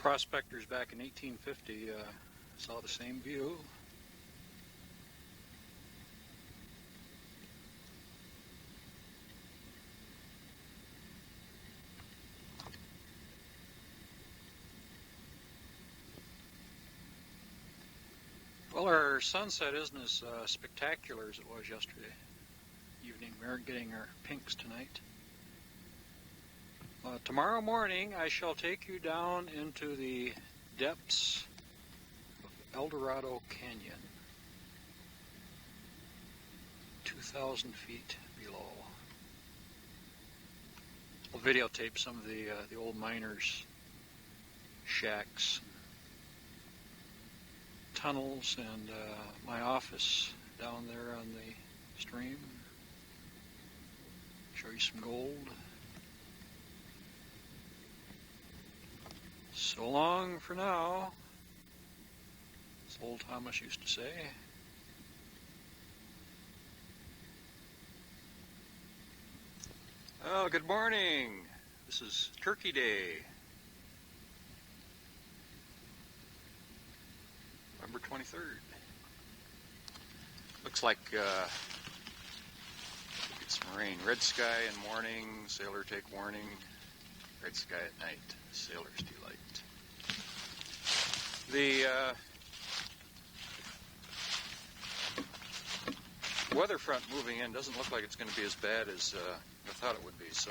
Prospectors back in 1850 saw the same view. Well, our sunset isn't as spectacular as it was yesterday evening. We aren't getting our pinks tonight. Tomorrow morning I shall take you down into the depths of El Dorado Canyon, 2,000 feet below. I'll videotape some of the old miners' shacks, tunnels, and my office down there on the stream. Show you some gold. So long for now, as old Thomas used to say. Well, good morning. This is Turkey Day, November 23rd. Looks like we'll get some rain. Red sky in morning, sailor take warning. Red sky at night, sailor's delight. The weather front moving in doesn't look like it's going to be as bad as I thought it would be, so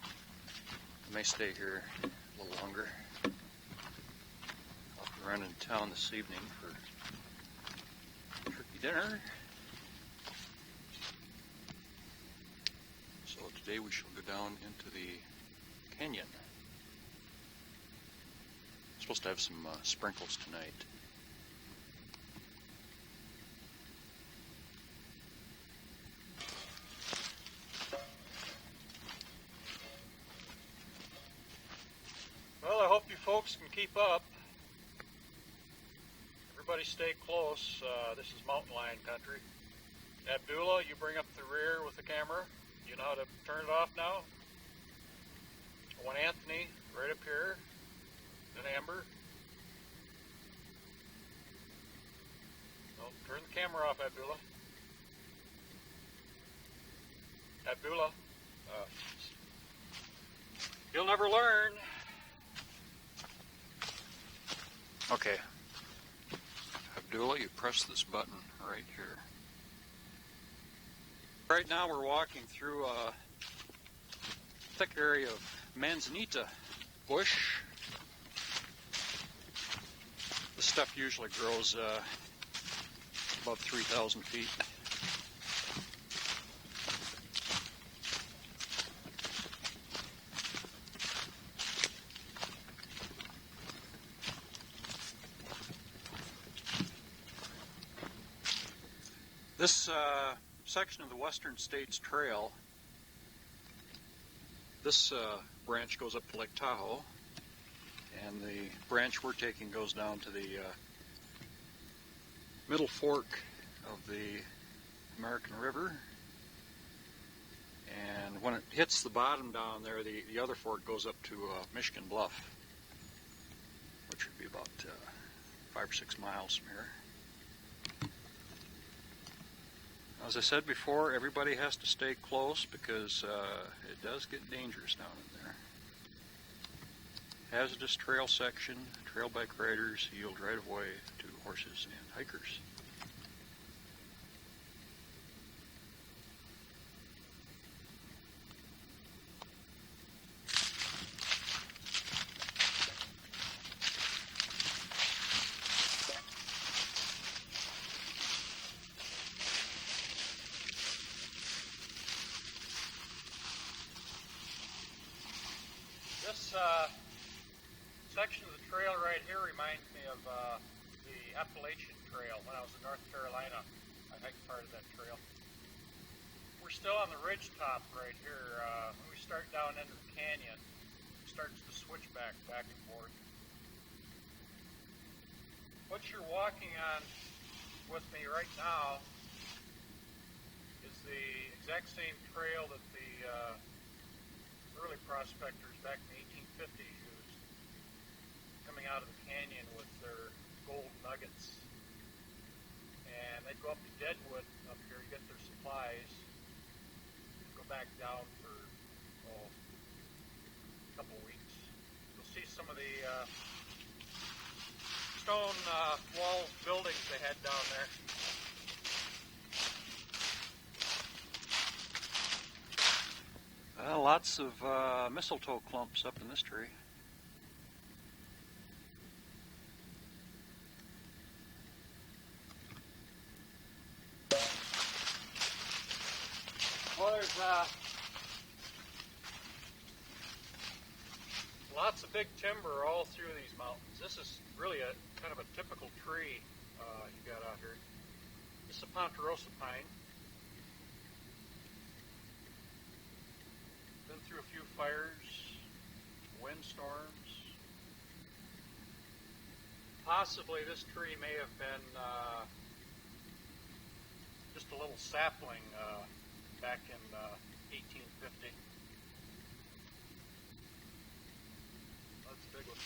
I may stay here a little longer. I'll be running to town this evening for turkey dinner. So today we shall go down into the canyon. Supposed to have some sprinkles tonight. Well, I hope you folks can keep up. Everybody stay close. This is mountain lion country. Abdullah, you bring up the rear with the camera. You know how to turn it off now? I want Anthony right up here. Then Amber. No, turn the camera off, Abdullah. Abdullah. You'll never learn. Okay. Abdullah, you press this button right here. Right now we're walking through a thick area of manzanita bush. The stuff usually grows above 3,000 feet. This section of the Western States Trail, this branch goes up to Lake Tahoe, and the branch we're taking goes down to the middle fork of the American River. And when it hits the bottom down there, the other fork goes up to Michigan Bluff, which would be about 5 or 6 miles from here. As I said before, everybody has to stay close because it does get dangerous down in there. Hazardous trail section, trail bike riders yield right of way to horses and hikers. This section of the trail right here reminds me of the Appalachian Trail. When I was in North Carolina, I hiked part of that trail. We're still on the ridge top right here. When we start down into the canyon, it starts to switch back and forth. What you're walking on with me right now is the exact same trail that the early prospectors back in the 1850s used. Coming out of the canyon with their gold nuggets. And they'd go up to Deadwood up here to get their supplies, go back down for a couple weeks. You'll see some of the stone wall buildings they had down there. Lots of mistletoe clumps up in this tree. Well, there's lots of big timber all through these mountains. This is really a kind of a typical tree you got out here. This is a ponderosa pine. Been through a few fires, windstorms. Possibly this tree may have been just a little sapling back in 1850. That's a big one.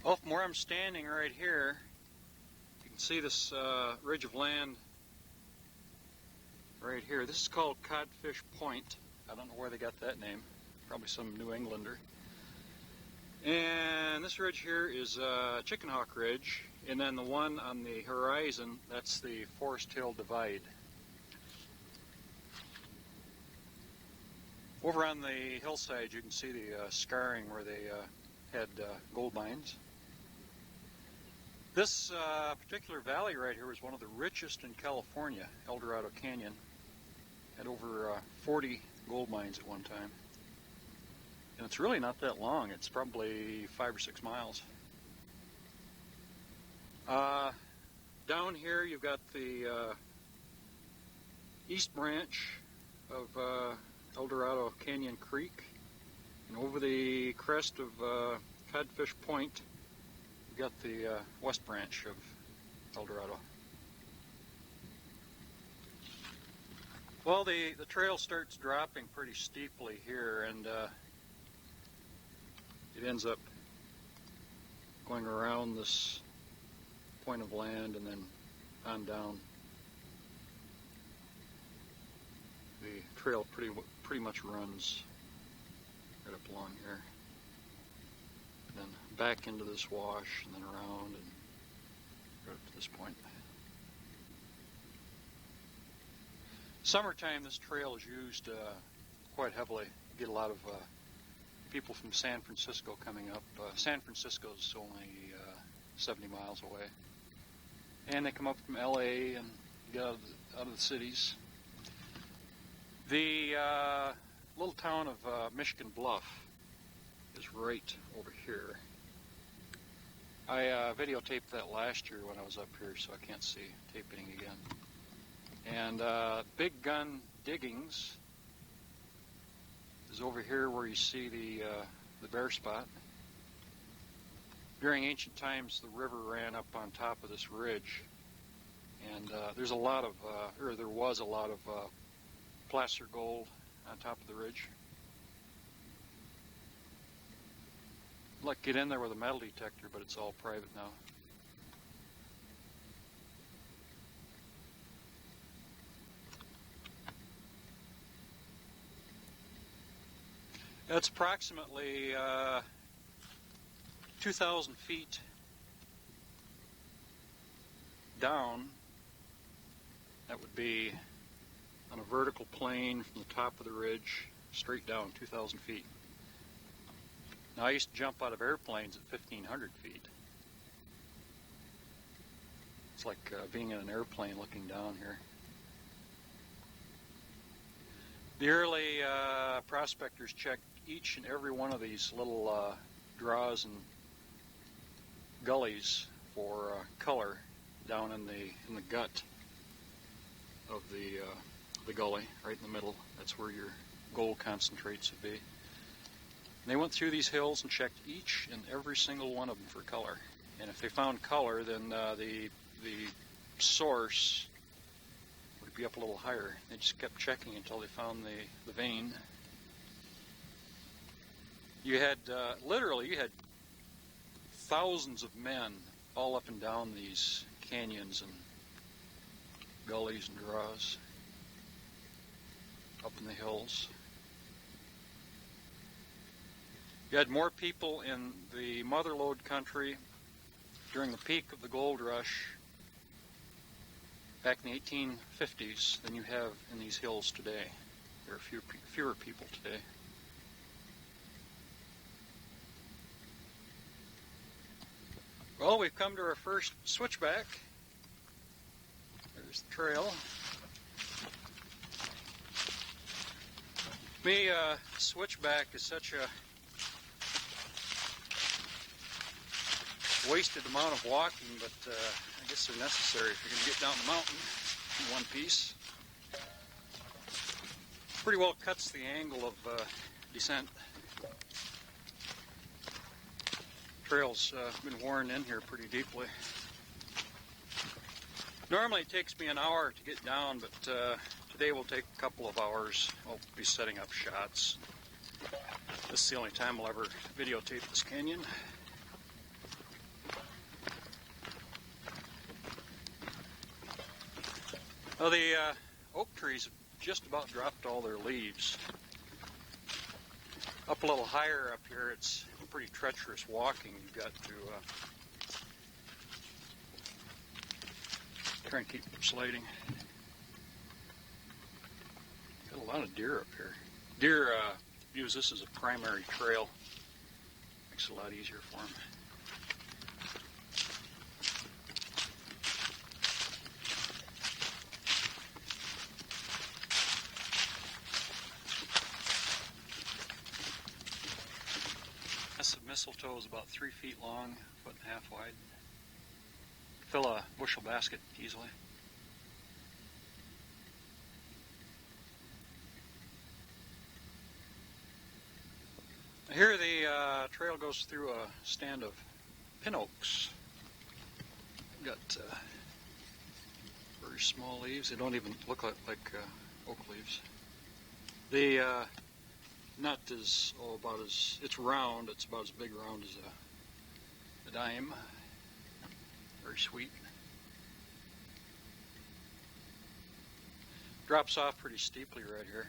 Well, from where I'm standing right here, you can see this ridge of land right here. This is called Codfish Point. I don't know where they got that name. Probably some New Englander. And this ridge here is Chicken Hawk Ridge, and then the one on the horizon, that's the Forest Hill Divide. Over on the hillside, you can see the scarring where they had gold mines. This particular valley right here was one of the richest in California, El Dorado Canyon. Had over 40 gold mines at one time. And it's really not that long. It's probably 5 or 6 miles. Down here you've got the east branch of El Dorado Canyon Creek. And over the crest of Codfish Point, you've got the west branch of El Dorado. Well, the trail starts dropping pretty steeply here, and it ends up going around this point of land and then on down. The trail pretty much runs right up along here, and then back into this wash, and then around and right up to this point. Summertime, this trail is used quite heavily. You get a lot of people from San Francisco coming up. San Francisco is only 70 miles away, and they come up from LA and get out of the cities. The little town of Michigan Bluff is right over here. I videotaped that last year when I was up here, so I can't see taping again. And Big Gun Diggings is over here where you see the bare spot. During ancient times, the river ran up on top of this ridge, and there's a lot of, or there was a lot of placer gold on top of the ridge. I'd like to get in there with a metal detector, but it's all private now. That's approximately 2,000 feet down. That would be on a vertical plane from the top of the ridge, straight down 2,000 feet. Now, I used to jump out of airplanes at 1,500 feet. It's like being in an airplane looking down here. The early prospectors checked each and every one of these little draws and gullies for color down in the gut of the gully, right in the middle. That's where your gold concentrates would be. And they went through these hills and checked each and every single one of them for color. And if they found color, then the source would be up a little higher. They just kept checking until they found the vein. You had literally thousands of men all up and down these canyons and gullies and draws up in the hills. You had more people in the mother lode country during the peak of the gold rush back in the 1850s than you have in these hills today. There are fewer people today. Well, we've come to our first switchback. There's the trail. To me, switchback is such a wasted amount of walking, but I guess they're necessary if you're going to get down the mountain in one piece. Pretty well cuts the angle of descent. Trail's been worn in here pretty deeply. Normally it takes me an hour to get down, but today will take a couple of hours. I'll be setting up shots. This is the only time I'll ever videotape this canyon. Well, the oak trees have just about dropped all their leaves. Up a little higher up here, it's pretty treacherous walking. You've got to try and keep from sliding. Got a lot of deer up here. Deer use this as a primary trail. Makes it a lot easier for them. Mistletoe is about 3 feet long, 1.5 feet wide. Fill a bushel basket easily. Here the trail goes through a stand of pin oaks. Got very small leaves. They don't even look like oak leaves. The nut is it's round. It's about as big round as a dime. Very sweet. Drops off pretty steeply right here.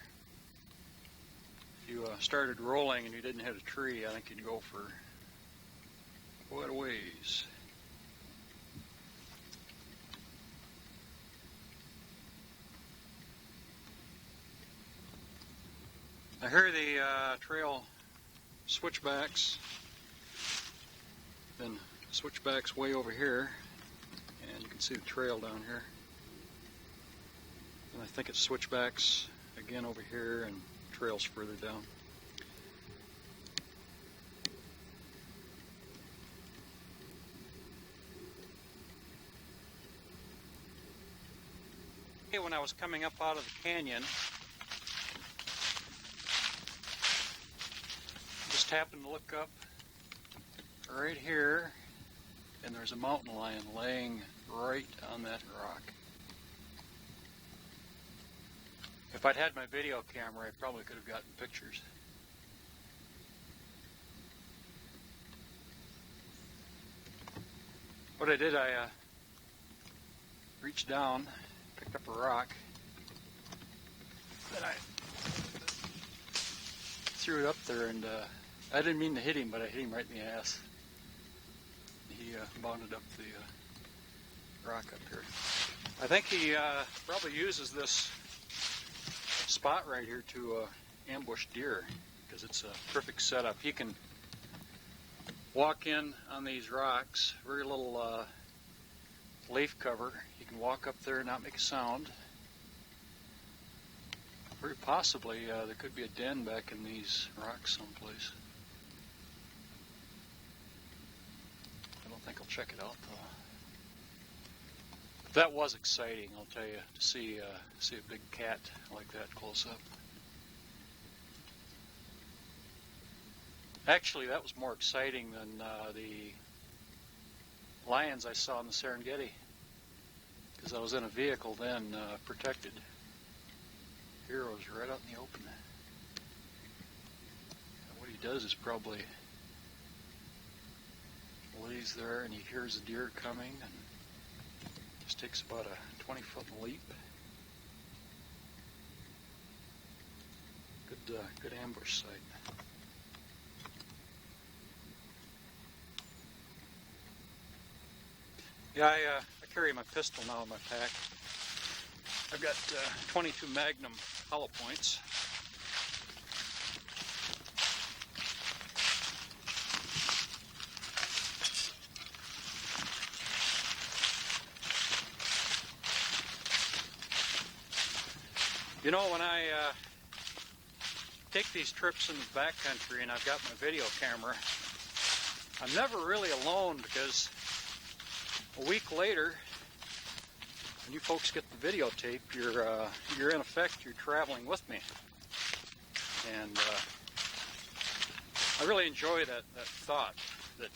If you started rolling and you didn't hit a tree, I think you'd go for quite a ways. I hear the trail switchbacks, then switchbacks way over here, and you can see the trail down here. And I think it switchbacks again over here and trails further down. When I was coming up out of the canyon, happened to look up right here, and there's a mountain lion laying right on that rock. If I'd had my video camera, I probably could have gotten pictures. What I did, I reached down, picked up a rock, and I threw it up there, and I didn't mean to hit him, but I hit him right in the ass. He bounded up the rock up here. I think he probably uses this spot right here to ambush deer, because it's a perfect setup. He can walk in on these rocks, very little leaf cover. He can walk up there and not make a sound. Very possibly there could be a den back in these rocks someplace. don't think I'll check it out though. That was exciting, I'll tell you, to see a big cat like that close up. Actually, that was more exciting than the lions I saw in the Serengeti, because I was in a vehicle then, protected. Here I was right out in the open. And what he does is probably lays there and he hears a deer coming and just takes about a 20-foot leap. Good ambush site. Yeah, I carry my pistol now in my pack. I've got 22 Magnum hollow points. You know, when I take these trips in the backcountry and I've got my video camera, I'm never really alone, because a week later, when you folks get the videotape, you're in effect, you're traveling with me. And I really enjoy that thought that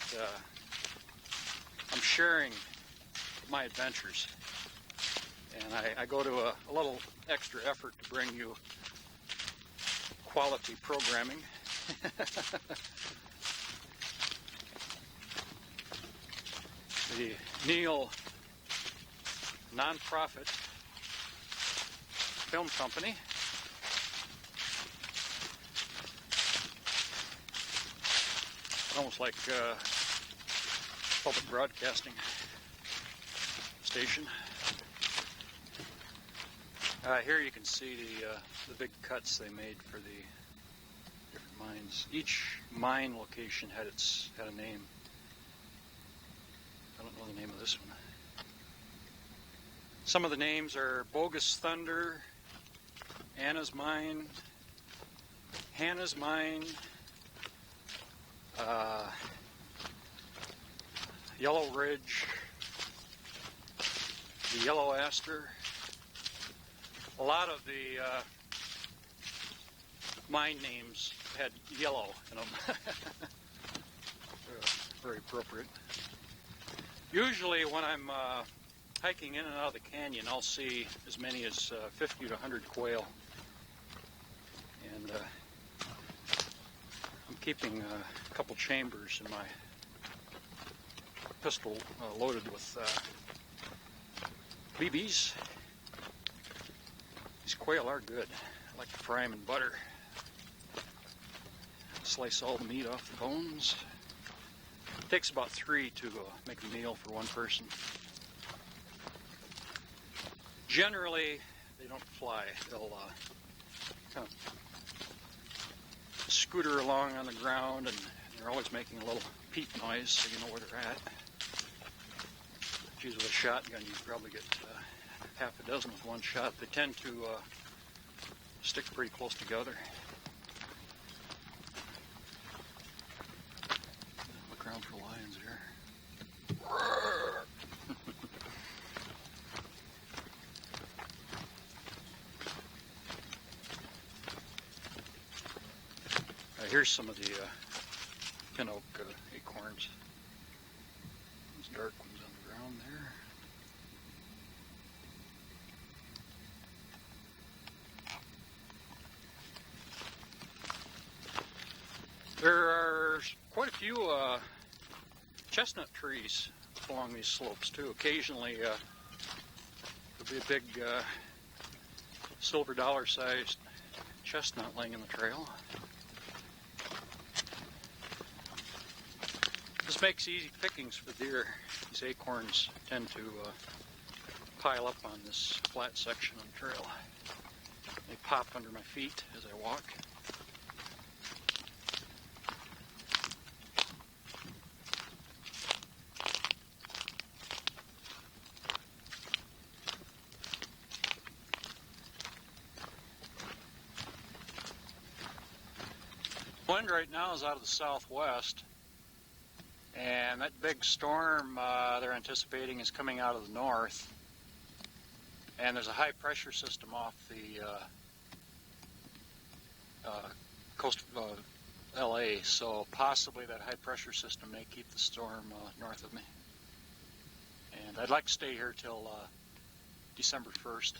I'm sharing my adventures. And I go to a little extra effort to bring you quality programming. The Kneale nonprofit film company almost like public broadcasting station. Here you can see the big cuts they made for the different mines. Each mine location had a name. I don't know the name of this one. Some of the names are Bogus Thunder, Anna's Mine, Hannah's Mine, Yellow Ridge, the Yellow Aster. A lot of the mine names had yellow in them. Very appropriate. Usually when I'm hiking in and out of the canyon, I'll see as many as 50 to 100 quail. And I'm keeping a couple chambers in my pistol loaded with BBs. These quail are good. I like to fry them in butter. Slice all the meat off the bones. It takes about 3 to make a meal for one person. Generally, they don't fly. They'll kind of scooter along on the ground, and they're always making a little peep noise so you know where they're at. Geez, with a shotgun, you probably get half a dozen with one shot. They tend to stick pretty close together. Look around for lions here. Here's some of the pin oak acorns. Those dark ones on the ground there. There are quite a few chestnut trees along these slopes too. Occasionally there'll be a big silver dollar sized chestnut laying in the trail. This makes easy pickings for deer. These acorns tend to pile up on this flat section on the trail. They pop under my feet as I walk. Wind right now is out of the southwest, And that big storm they're anticipating is coming out of the north. And there's a high pressure system off the coast of LA, so possibly that high pressure system may keep the storm north of me. And I'd like to stay here till December 1st.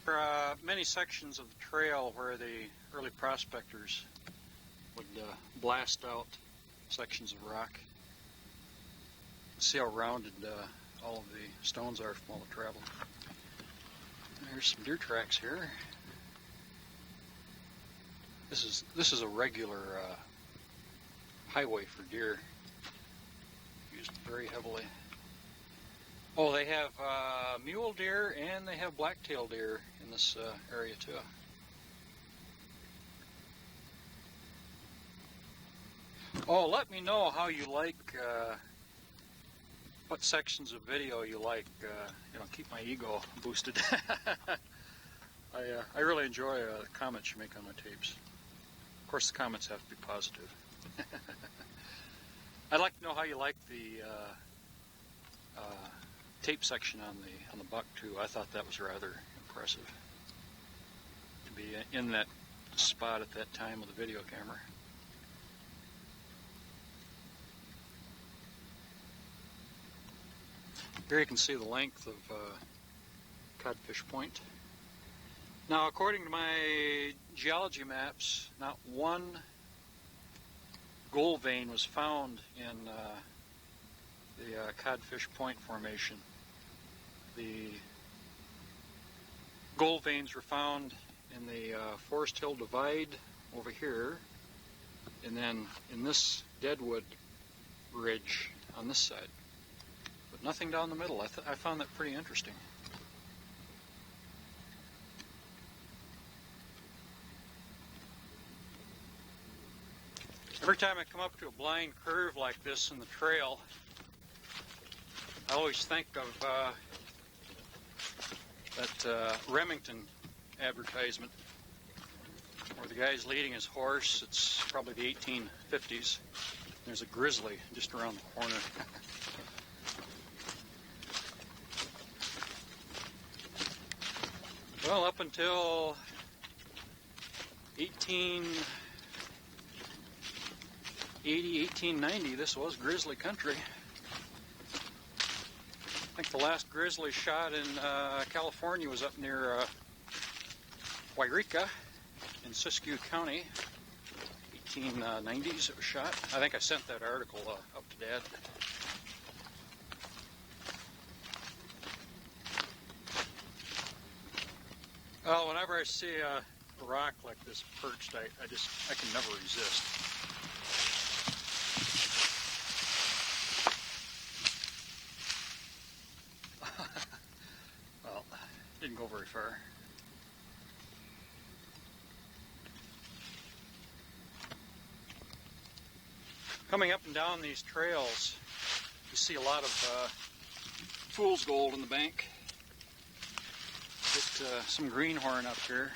There are many sections of the trail where the early prospectors would blast out sections of rock. See how rounded all of the stones are from all the travel. There's some deer tracks here. This is a regular highway for deer, used very heavily. Oh, they have mule deer and they have black-tailed deer in this area too. Oh, let me know how you like, what sections of video you like. Keep my ego boosted. I really enjoy the comments you make on my tapes. Of course, the comments have to be positive. I'd like to know how you like the tape section on the buck too. I thought that was rather impressive to be in that spot at that time with the video camera. Here you can see the length of Codfish Point. Now, according to my geology maps, not one gold vein was found in the Codfish Point formation. The gold veins were found in the Forest Hill Divide over here, and then in this Deadwood Ridge on this side. But nothing down the middle. I found that pretty interesting. Every time I come up to a blind curve like this in the trail, I always think of that Remington advertisement where the guy's leading his horse. It's probably the 1850s. There's a grizzly just around the corner. Well, up until 1880, 1890, this was grizzly country. I think the last grizzly shot in California was up near Wairika in Siskiyou County. 1890s it was shot. I think I sent that article up to Dad. Well, whenever I see a rock like this perched, I can never resist. Well, didn't go very far. Coming up and down these trails, you see a lot of fool's gold in the bank. Get some greenhorn up here,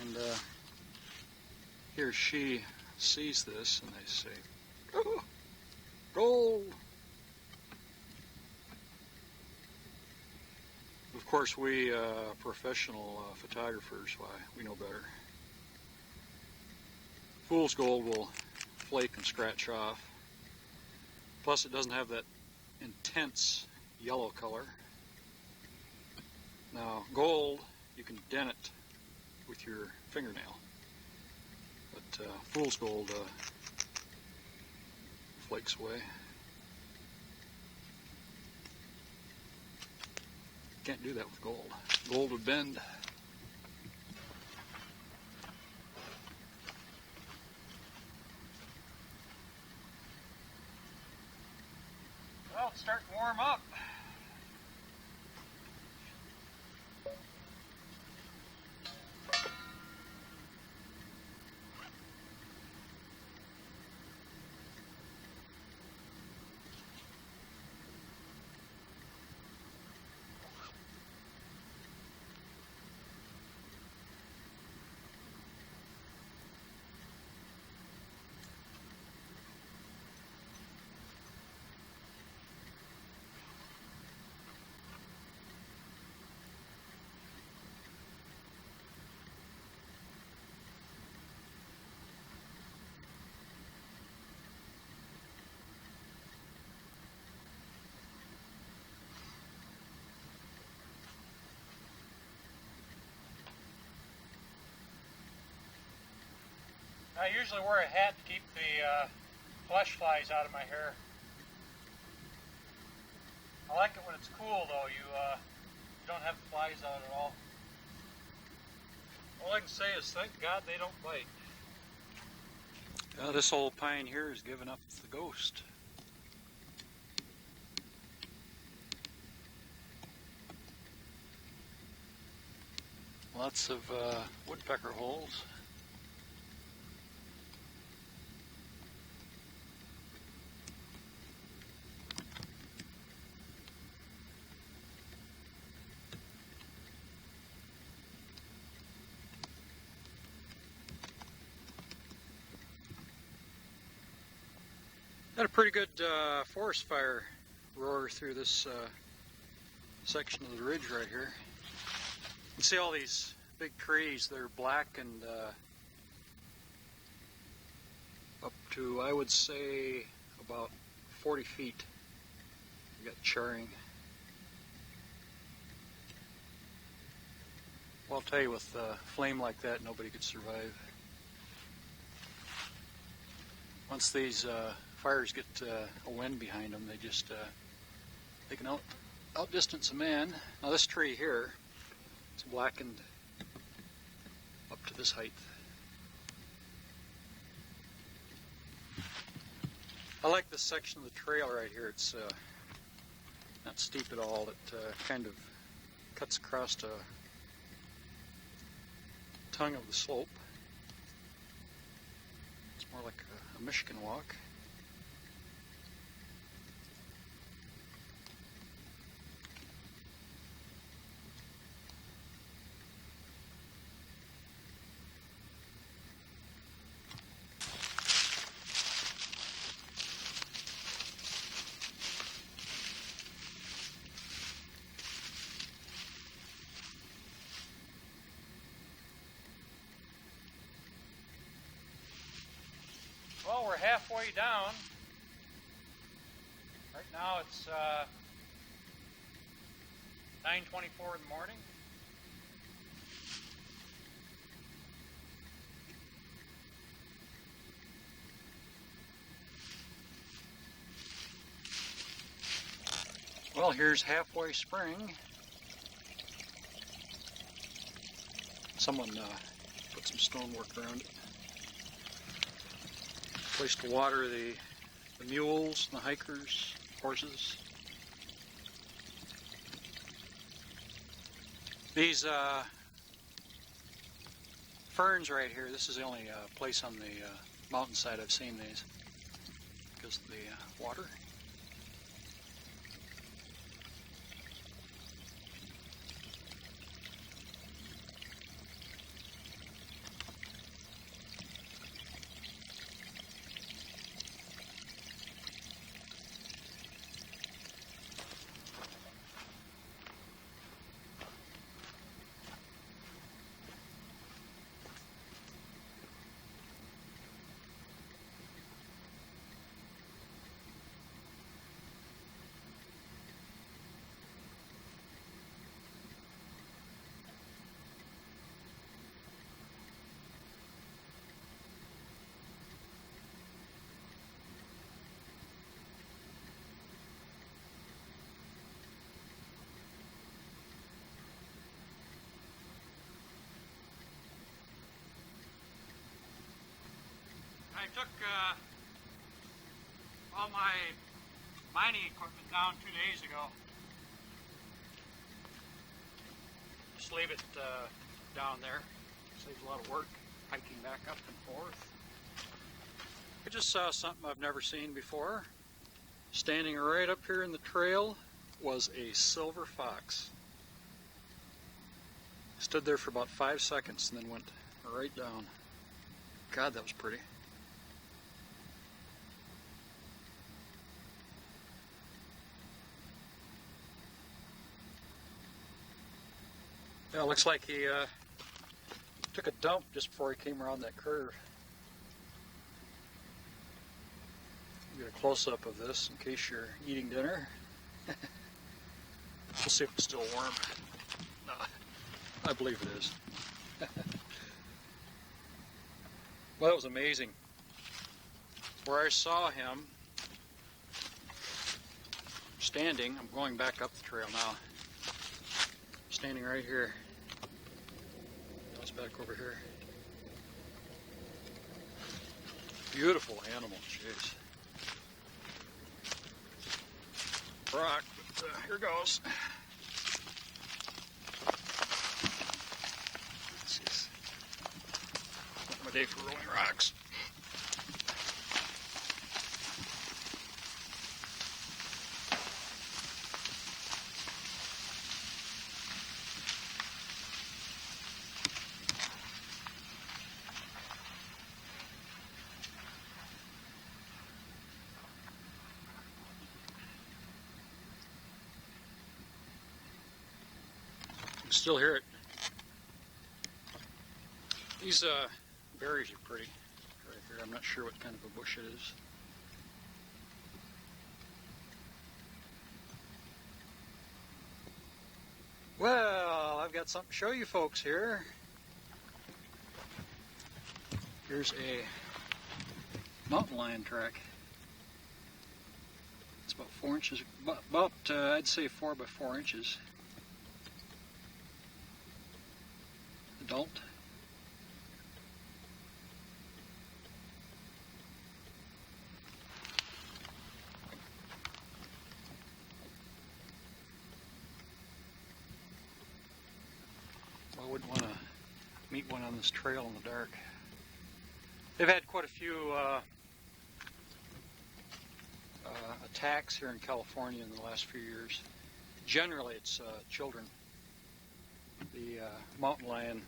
and he or she sees this and they say, "Oh, gold!" Of course, we professional photographers, why, we know better. Fool's gold will flake and scratch off. Plus, it doesn't have that intense yellow color. Now, gold, you can dent it with your fingernail, but fool's gold flakes away. Can't do that with gold. Gold would bend. Well, it's starting to warm up. I usually wear a hat to keep the flesh flies out of my hair. I like it when it's cool though, you don't have the flies out at all. All I can say is thank God they don't bite. This old pine here has given up the ghost. Lots of woodpecker holes. Had a pretty good forest fire roar through this section of the ridge right here. You can see all these big trees. They're black and up to, I would say, about 40 feet. You got charring. Well, I'll tell you, with a flame like that, nobody could survive. Once these fires get a wind behind them, they can outdistance a man. Now this tree here, it's blackened up to this height. I like this section of the trail right here. It's not steep at all. It kind of cuts across the tongue of the slope. It's more like a Michigan walk. Well, we're halfway down. Right now it's 9:24 in the morning. Well, here's halfway spring. Someone put some stonework around it. Place to water the mules, the hikers, horses. These ferns right here, this is the only place on the mountainside I've seen these because of the water. I took all my mining equipment down 2 days ago. Just leave it down there. Saves a lot of work hiking back up and forth. I just saw something I've never seen before. Standing right up here in the trail was a silver fox. Stood there for about 5 seconds and then went right down. God, that was pretty. Yeah, it looks like he took a dump just before he came around that curve. Get a close-up of this in case you're eating dinner. We'll see if it's still warm. No, I believe it is. Well, that was amazing. Where I saw him standing, I'm going back up the trail now. Standing right here. I was back over here. Beautiful animal, jeez. Rock, but here goes. This is not my day for rolling rocks. You can still hear it. These berries are pretty right here. I'm not sure what kind of a bush it is. Well, I've got something to show you folks here. Here's a mountain lion track. It's about 4 inches, I'd say 4 by 4 inches. Adult. I wouldn't want to meet one on this trail in the dark. They've had quite a few attacks here in California in the last few years. Generally, it's children. The mountain lion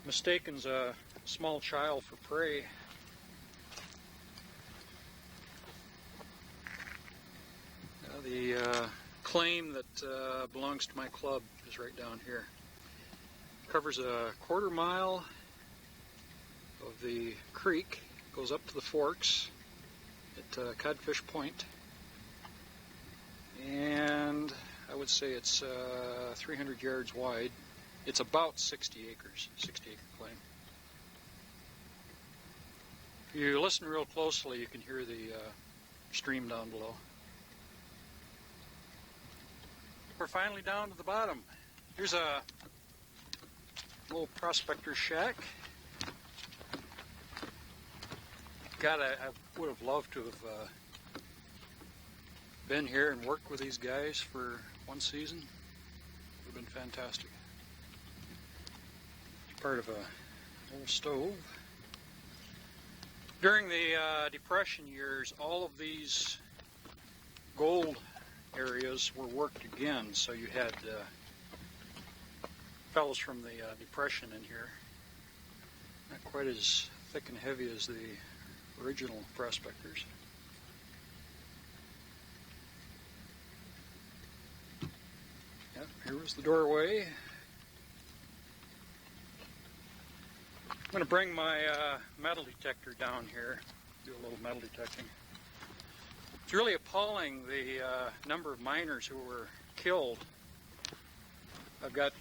mistakens a small child for prey. The claim that belongs to my club is right down here. Covers a 1/4 mile of the creek, goes up to the forks at Codfish Point, and I would say it's 300 yards wide. It's about 60 acres, 60-acre claim. If you listen real closely, you can hear the stream down below. We're finally down to the bottom. Here's a little prospector shack. God, I would have loved to have been here and worked with these guys for one season. Would have been fantastic. It's part of a old stove. During the Depression years, all of these gold areas were worked again, so you had fellows from the Depression in here. Not quite as thick and heavy as the original prospectors. Yep, here was the doorway. I'm going to bring my metal detector down here, do a little metal detecting. It's really appalling the number of miners who were killed. I've got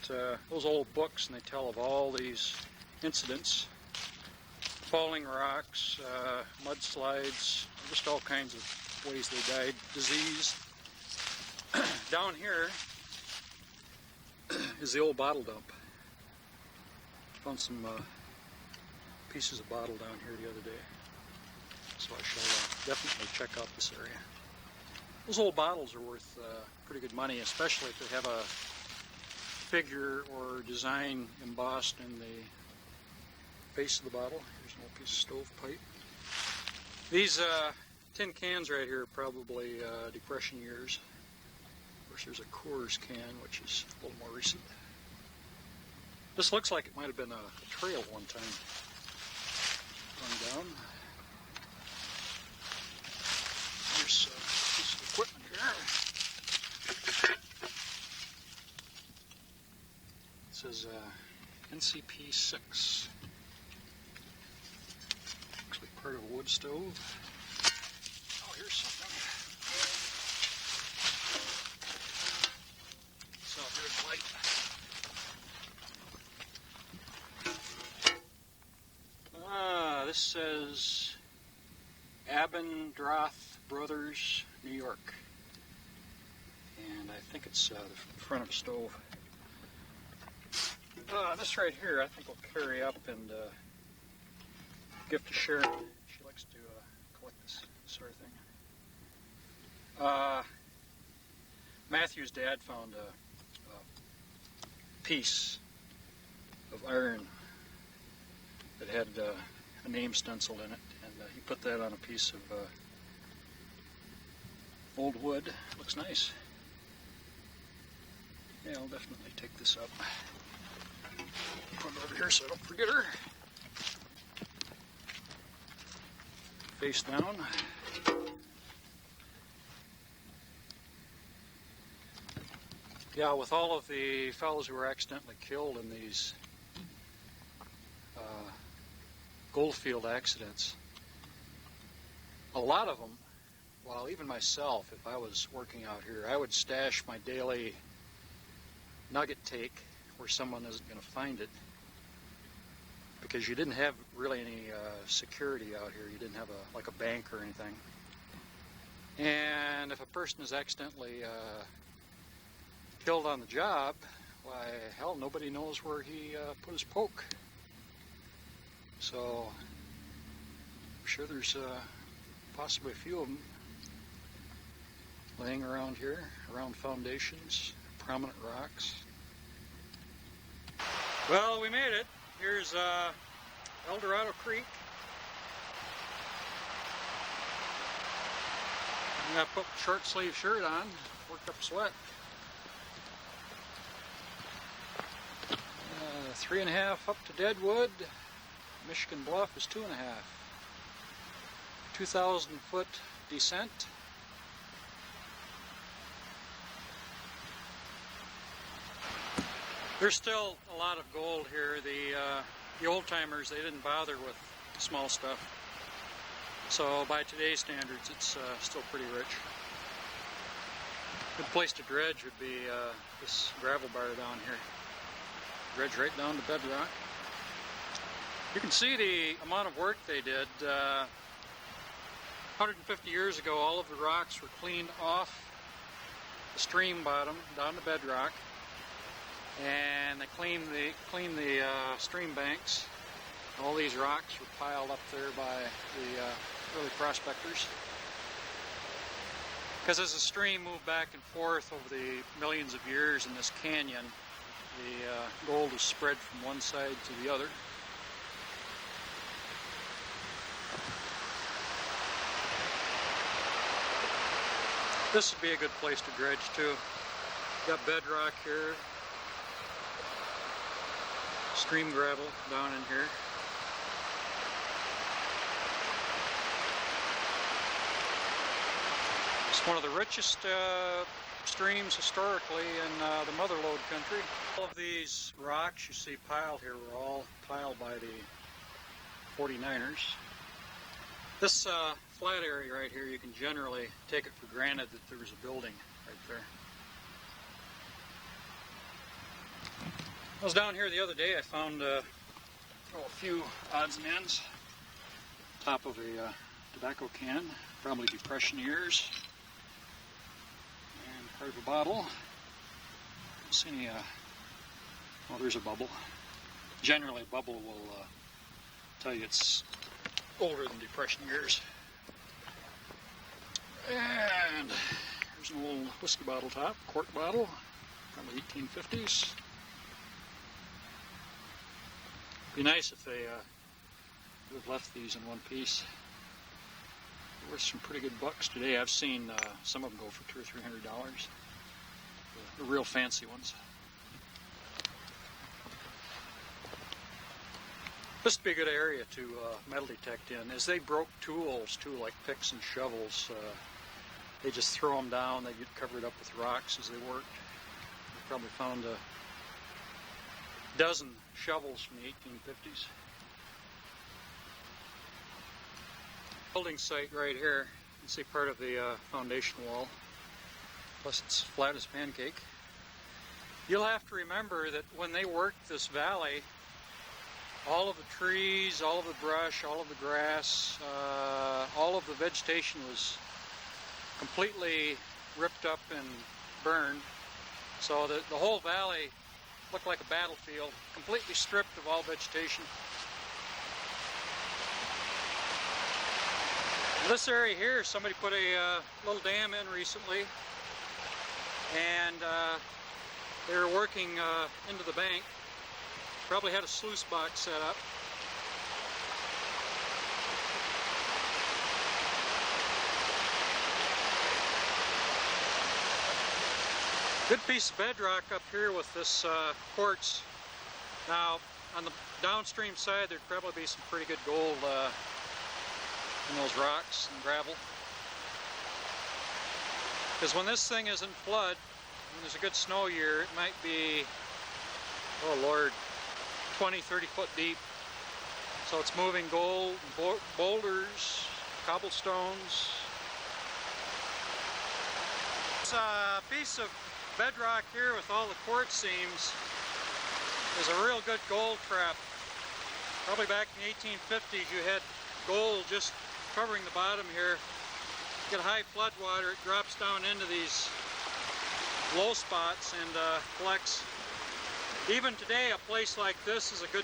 those old books, and they tell of all these incidents. Falling rocks, mudslides, just all kinds of ways they died. Disease. Down here is the old bottle dump. Found some pieces of bottle down here the other day. So I shall definitely check out this area. Those old bottles are worth pretty good money, especially if they have a figure or design embossed in the base of the bottle. Here's an old piece of stovepipe. These tin cans right here are probably Depression years. Of course, there's a Coors can, which is a little more recent. This looks like it might have been a trail one time. Going down. Here's a piece of equipment here. It says NCP 6. Looks like part of a wood stove. Oh, here's something. So here's light. says Abendroth Brothers, New York. And I think it's the front of a stove. This right here I think will carry up and gift to Sharon. She likes to collect this sort of thing. Matthew's dad found a piece of iron that had a name stenciled in it, and he put that on a piece of old wood. Looks nice. Yeah, I'll definitely take this up. Put it over here so I don't forget her. Face down. Yeah, with all of the fellows who were accidentally killed in these goldfield accidents, a lot of them, well, even myself, if I was working out here, I would stash my daily nugget take where someone isn't going to find it, because you didn't have really any security out here. You didn't have like a bank or anything. And if a person is accidentally killed on the job, why, hell, nobody knows where he put his poke. So I'm sure there's possibly a few of them laying around here, around foundations, prominent rocks. Well, we made it. Here's El Dorado Creek. I'm gonna put a short sleeve shirt on, worked up a sweat. 3.5 up to Deadwood. Michigan Bluff is 2.5. 2,000 foot descent. There's still a lot of gold here. The old timers, they didn't bother with small stuff. So by today's standards, it's still pretty rich. Good place to dredge would be this gravel bar down here. Dredge right down to bedrock. You can see the amount of work they did. 150 years ago, all of the rocks were cleaned off the stream bottom down to bedrock, and they cleaned the stream banks. All these rocks were piled up there by the early prospectors. Because as the stream moved back and forth over the millions of years in this canyon, the gold was spread from one side to the other. This would be a good place to dredge too. Got bedrock here, stream gravel down in here. It's one of the richest streams historically in the Mother Lode country. All of these rocks you see piled here were all piled by the 49ers. This flat area right here, you can generally take it for granted that there was a building right there. I was down here the other day. I found a few odds and ends. Top of a tobacco can, probably Depression years. And part of a bottle. Don't see any, well, there's a bubble. Generally, a bubble will tell you it's older than Depression years. And here's an old whiskey bottle top, cork bottle, probably 1850s. Be nice if they would have left these in one piece. They're worth some pretty good bucks today. I've seen some of them go for $200 or $300. The real fancy ones. This would be a good area to metal detect in. As they broke tools too, like picks and shovels, they just throw them down. They get covered up with rocks as they worked. They probably found a dozen shovels from the 1850s. Building site right here. You can see part of the foundation wall. Plus it's flat as a pancake. You'll have to remember that when they worked this valley, all of the trees, all of the brush, all of the grass, all of the vegetation was completely ripped up and burned. So the whole valley looked like a battlefield, completely stripped of all vegetation. This area here, somebody put a little dam in recently, and they were working into the bank. Probably had a sluice box set up. Good piece of bedrock up here with this quartz. Now, on the downstream side, there'd probably be some pretty good gold in those rocks and gravel. Because when this thing is in flood, when there's a good snow year, it might be, oh Lord, 20, 30 foot deep. So it's moving gold, boulders, cobblestones. This piece of bedrock here with all the quartz seams is a real good gold trap. Probably back in the 1850s you had gold just covering the bottom here. Get high flood water, it drops down into these low spots and collects. Even today, a place like this is a good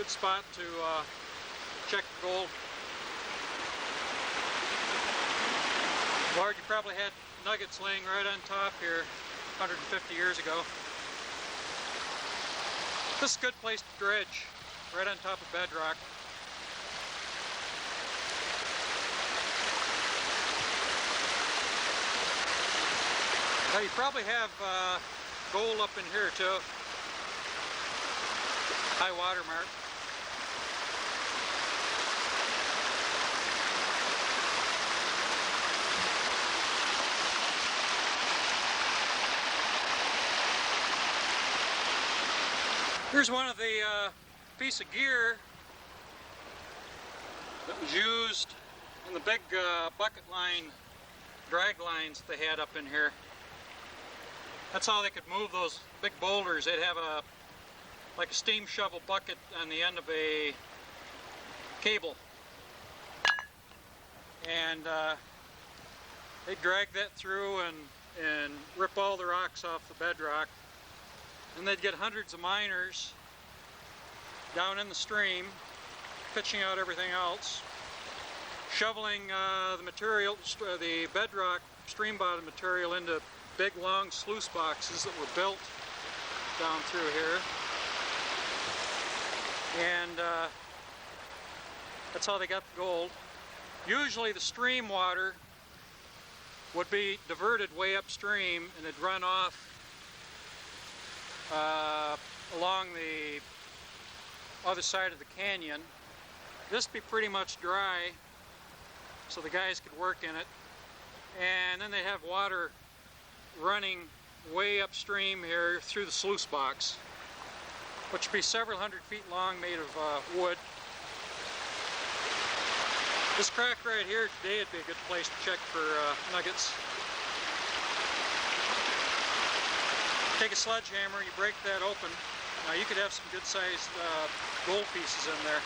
spot to check the gold. Lord, you probably had nuggets laying right on top here 150 years ago. This is a good place to dredge, right on top of bedrock. Now you probably have gold up in here too. High water mark. Here's one of the piece of gear that was used in the big bucket line drag lines they had up in here. That's how they could move those big boulders. They'd have like a steam shovel bucket on the end of a cable, and they'd drag that through and rip all the rocks off the bedrock. And they'd get hundreds of miners down in the stream, pitching out everything else, shoveling the material, the bedrock stream bottom material into big long sluice boxes that were built down through here. And that's how they got the gold. Usually the stream water would be diverted way upstream and it'd run off along the other side of the canyon. This would be pretty much dry so the guys could work in it, and then they have water running way upstream here through the sluice box, which would be several hundred feet long, made of wood. This crack right here today would be a good place to check for nuggets. Take a sledgehammer, you break that open. Now you could have some good sized gold pieces in there.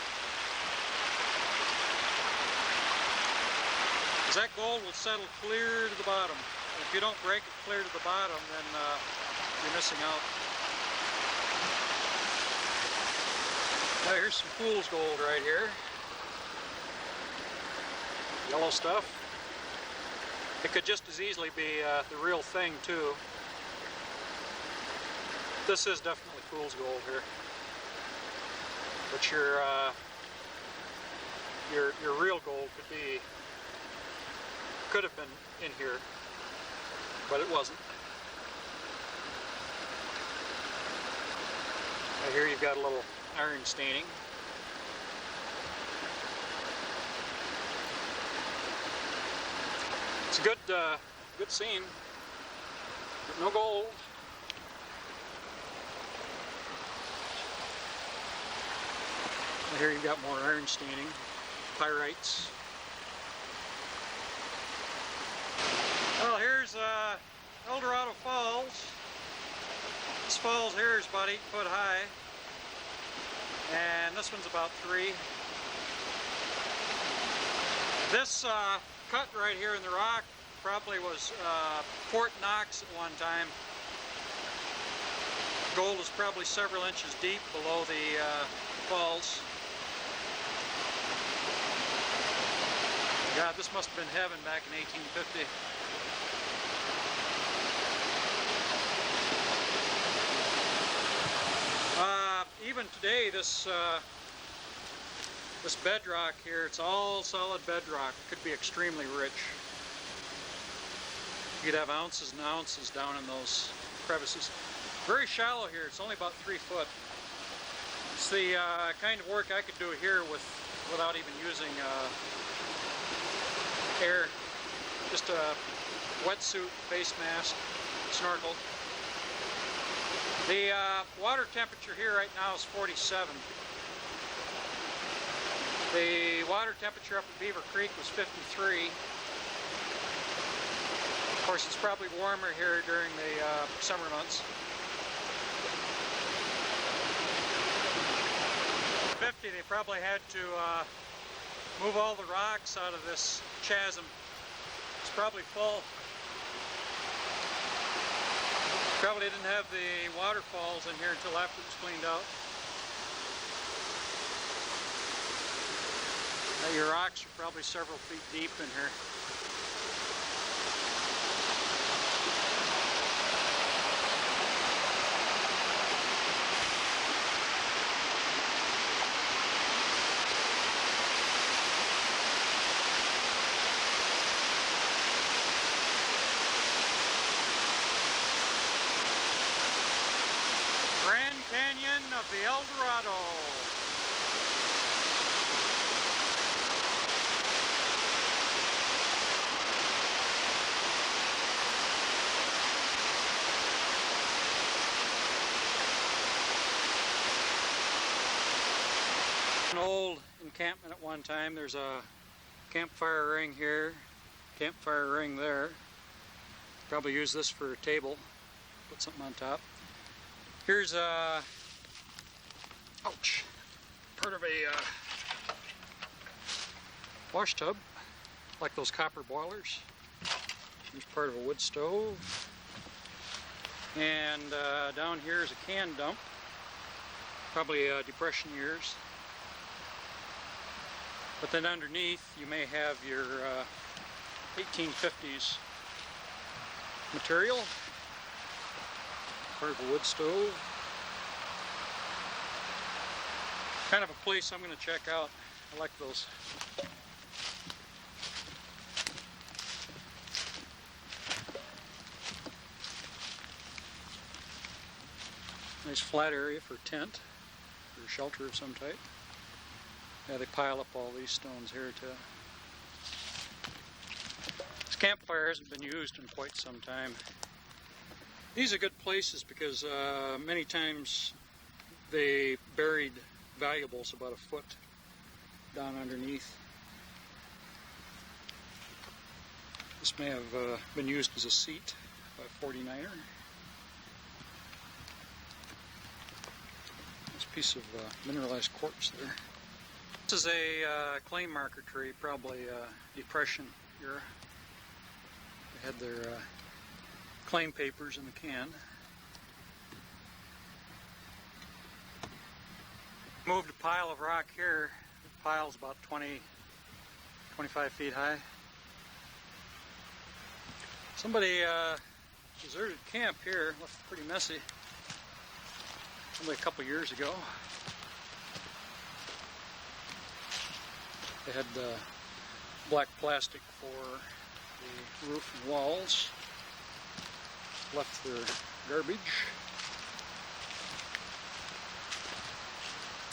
Because that gold will settle clear to the bottom. If you don't break it clear to the bottom, then you're missing out. Now here's some fool's gold right here. Yellow stuff. It could just as easily be the real thing too. This is definitely fool's gold here. But your real gold could have been in here, but it wasn't. Right here you've got a little iron staining. It's a good scene, but no gold. And here you've got more iron staining, pyrites. Well, here's Eldorado Falls. This falls here is about 8 foot high. and this one's about 3. This cut right here in the rock probably was Fort Knox at one time. Gold is probably several inches deep below the falls. God, this must have been heaven back in 1850. Even today, this bedrock here, it's all solid bedrock. It could be extremely rich. You could have ounces and ounces down in those crevices. Very shallow here. It's only about 3 foot. It's the kind of work I could do here without even using air. Just a wetsuit, face mask, snorkel. The water temperature here right now is 47. The water temperature up at Beaver Creek was 53. Of course, it's probably warmer here during the summer months. 50, they probably had to move all the rocks out of this chasm. It's probably full. Probably didn't have the waterfalls in here until after it was cleaned out. Now your rocks are probably several feet deep in here. Canyon of the El Dorado. An old encampment at one time. There's a campfire ring here, campfire ring there. Probably use this for a table. Put something on top. Here's a, ouch, part of a wash tub, like those copper boilers. Here's part of a wood stove. And down here is a can dump, probably Depression years. But then underneath you may have your 1850s material. Part of a wood stove. Kind of a place I'm going to check out. I like those. Nice flat area for a tent, for a shelter of some type. Yeah, they pile up all these stones here too. This campfire hasn't been used in quite some time. These are good places because many times they buried valuables about a foot down underneath. This may have been used as a seat by a 49er. This piece of mineralized quartz there. This is a clay marker tree, probably Depression era. They had their claim papers in the can. Moved a pile of rock here. The pile's about 25 feet high. Somebody deserted camp here, left pretty messy. Only a couple years ago. They had black plastic for the roof and walls. Left their garbage.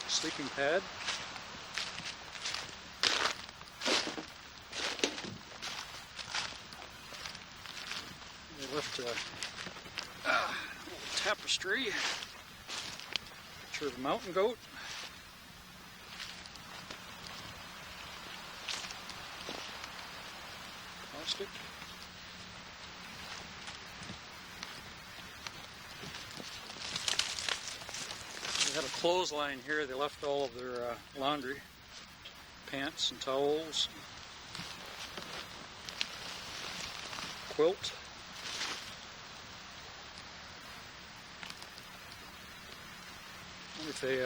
Sleeping pad. They left a little tapestry. Picture of a mountain goat. Plastic. They had a clothesline here. They left all of their laundry, pants and towels, quilt. I wonder if they,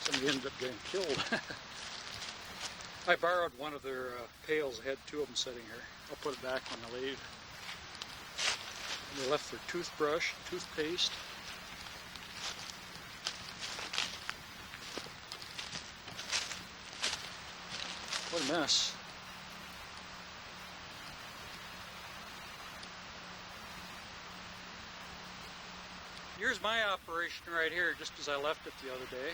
somebody ended up getting killed. I borrowed one of their pails. I had two of them sitting here. I'll put it back when I leave. And they left their toothbrush, toothpaste. What a mess. Here's my operation right here, just as I left it the other day.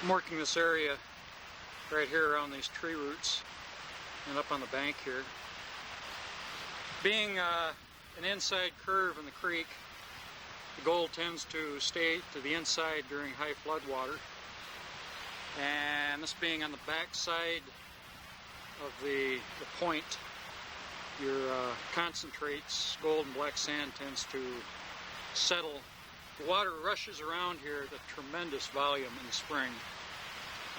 I'm working this area right here around these tree roots and up on the bank here. Being an inside curve in the creek, the gold tends to stay to the inside during high flood water. And this being on the back side of the point, your concentrates, gold and black sand, tends to settle. The water rushes around here at a tremendous volume in the spring,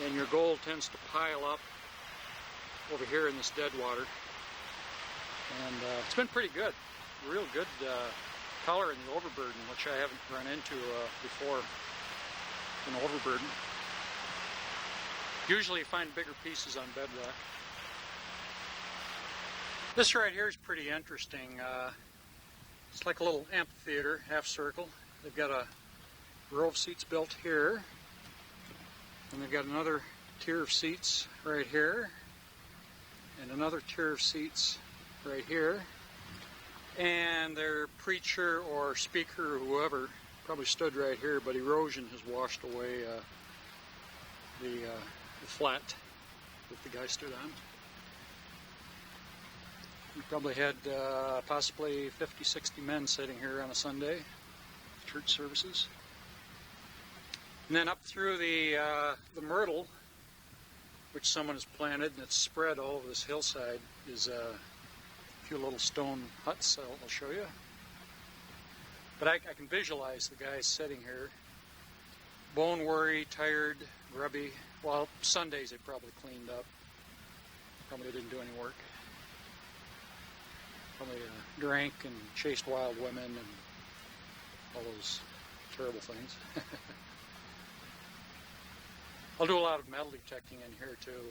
and your gold tends to pile up over here in this dead water. And it's been pretty good, real good color in the overburden, which I haven't run into before in overburden. Usually you find bigger pieces on bedrock. This right here is pretty interesting. It's like a little amphitheater, half circle. They've got a row of seats built here, and they've got another tier of seats right here, and another tier of seats right here. And their preacher or speaker or whoever probably stood right here, but erosion has washed away the flat that the guy stood on. We probably had possibly 50, 60 men sitting here on a Sunday, church services. And then up through the myrtle, which someone has planted, and it's spread all over this hillside, is a few little stone huts I'll show you. But I can visualize the guys sitting here, bone worry, tired, grubby. Well, Sundays they probably cleaned up. Probably didn't do any work. Probably drank and chased wild women and all those terrible things. I'll do a lot of metal detecting in here too,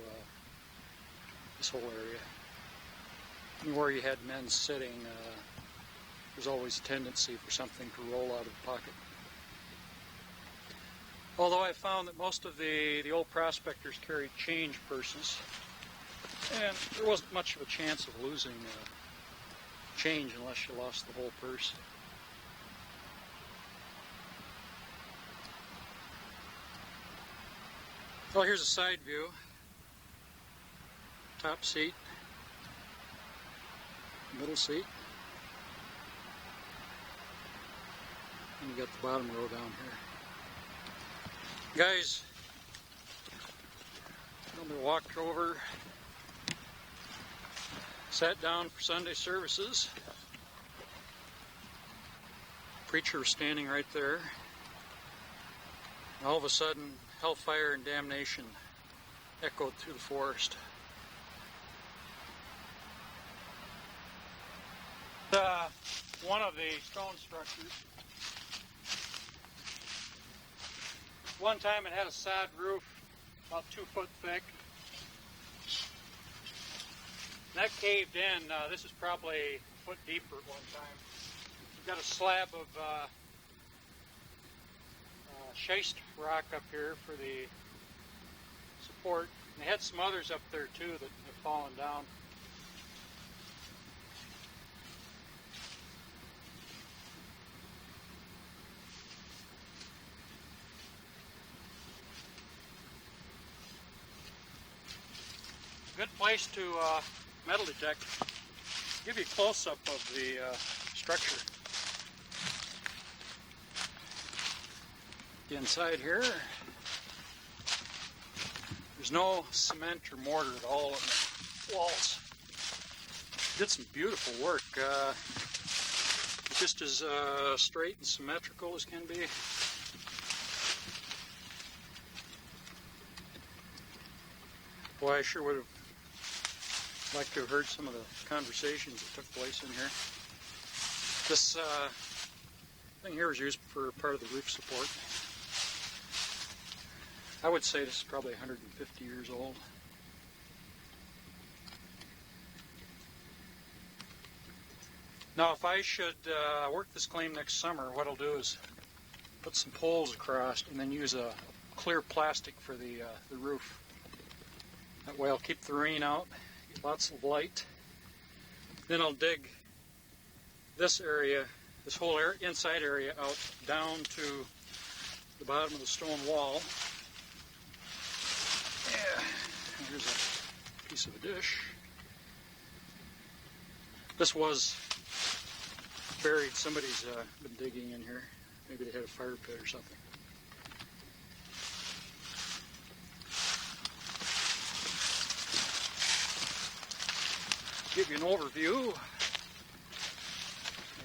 this whole area. And where you had men sitting, there's always a tendency for something to roll out of the pocket. Although I found that most of the old prospectors carried change purses, and there wasn't much of a chance of losing change unless you lost the whole purse. Well, here's a side view. Top seat, middle seat, and you got the bottom row down here. Guys, we walked over, sat down for Sunday services. Preacher was standing right there. And all of a sudden, hellfire and damnation echoed through the forest. One of the stone structures. One time it had a sod roof, about 2 foot thick. That caved in. This is probably a foot deeper at one time. We've got a slab of schist rock up here for the support. And they had some others up there too that have fallen down. Good place to metal detect. Give you a close-up of the structure. Inside here, there's no cement or mortar at all in the walls. did some beautiful work. Just as straight and symmetrical as can be. Boy, I sure would have liked to have heard some of the conversations that took place in here. This thing here was used for part of the roof support. I would say this is probably 150 years old. Now, if I should work this claim next summer, what I'll do is put some poles across and then use a clear plastic for the roof. That way I'll keep the rain out, get lots of light. Then I'll dig this area, this whole inside area out down to the bottom of the stone wall. Yeah, here's a piece of a dish. This was buried. Somebody's been digging in here. Maybe they had a fire pit or something. Give you an overview.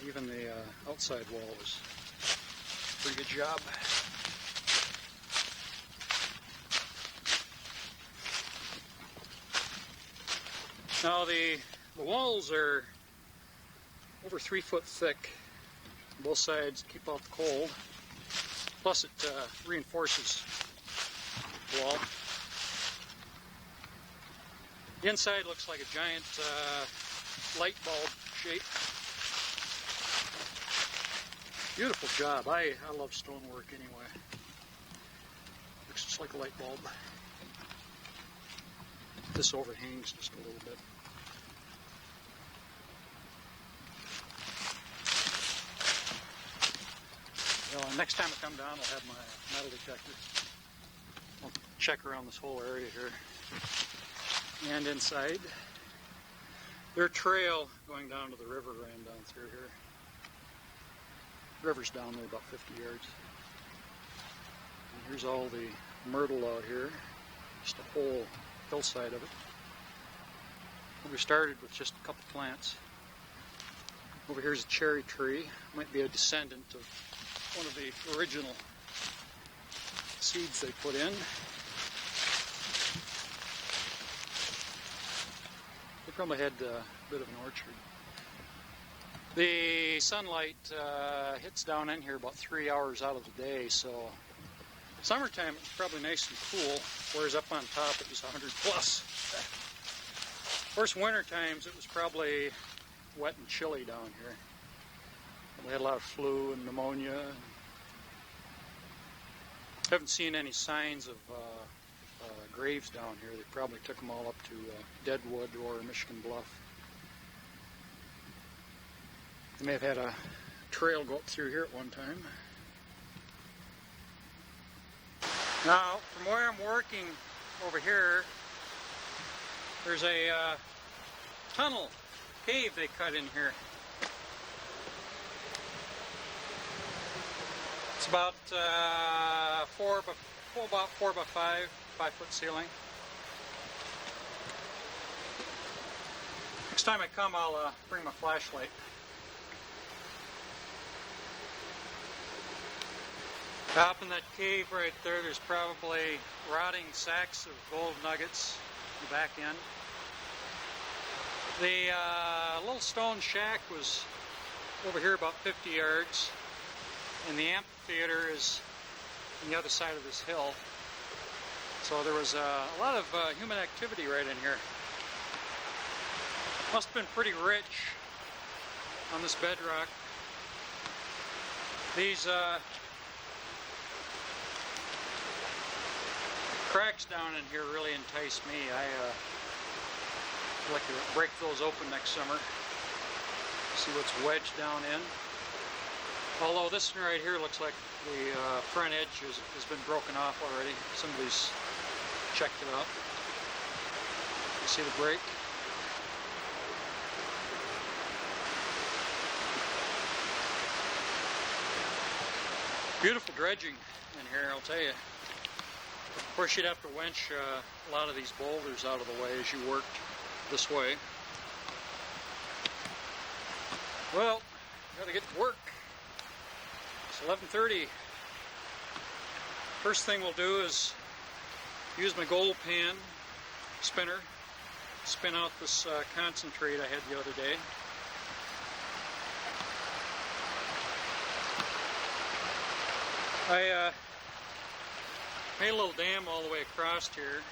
Even the outside wall was a pretty good job. Now the walls are over 3 foot thick on both sides, keep out the cold. Plus it reinforces the wall. The inside looks like a giant light bulb shape. Beautiful job. I love stonework anyway. Looks just like a light bulb. This overhangs just a little bit. Well, next time I come down, I'll have my metal detector. I'll check around this whole area here. And inside, there's a trail going down to the river ran down through here. River's down there about 50 yards. And here's all the myrtle out here, just a whole hillside of it. We started with just a couple plants. Over here's a cherry tree. Might be a descendant of one of the original seeds they put in. They probably had a bit of an orchard. The sunlight hits down in here about 3 hours out of the day, so summertime it's probably nice and cool, whereas up on top it was 100 plus. Of course, winter times it was probably wet and chilly down here. We had a lot of flu and pneumonia. Haven't seen any signs of graves down here. They probably took them all up to Deadwood or Michigan Bluff. They may have had a trail go up through here at one time. Now, from where I'm working over here, there's a tunnel, cave they cut in here. It's about 4 by 5 foot ceiling. Next time I come, I'll bring my flashlight. Up in that cave right there, there's probably rotting sacks of gold nuggets in the back end. The little stone shack was over here about 50 yards, and the amphitheater is on the other side of this hill. So there was a lot of human activity right in here. Must have been pretty rich on this bedrock. These cracks down in here really entice me. I'd like to break those open next summer. See what's wedged down in. Although this one right here looks like the front edge has been broken off already. Somebody's checked it out. You see the break? Beautiful dredging in here, I'll tell you. Of course, you'd have to winch a lot of these boulders out of the way as you worked this way. Well, gotta get to work. It's 11:30. First thing we'll do is use my gold pan spinner, spin out this concentrate I had the other day. I made a little dam all the way across here.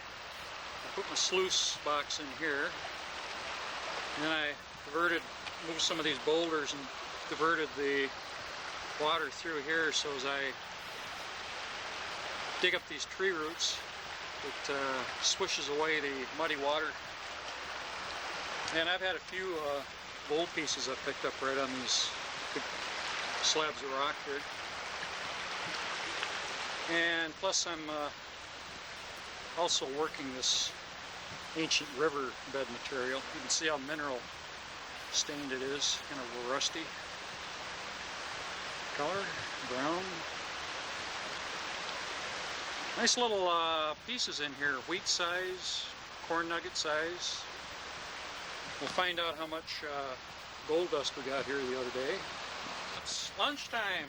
I put my sluice box in here, and then I moved some of these boulders and diverted the water through here, so as I dig up these tree roots, it swishes away the muddy water. And I've had a few gold pieces I've picked up right on these big slabs of rock here. And plus I'm also working this ancient river bed material. You can see how mineral stained it is, kind of a rusty color, brown. Nice little pieces in here, wheat size, corn nugget size. We'll find out how much gold dust we got here the other day. It's lunchtime.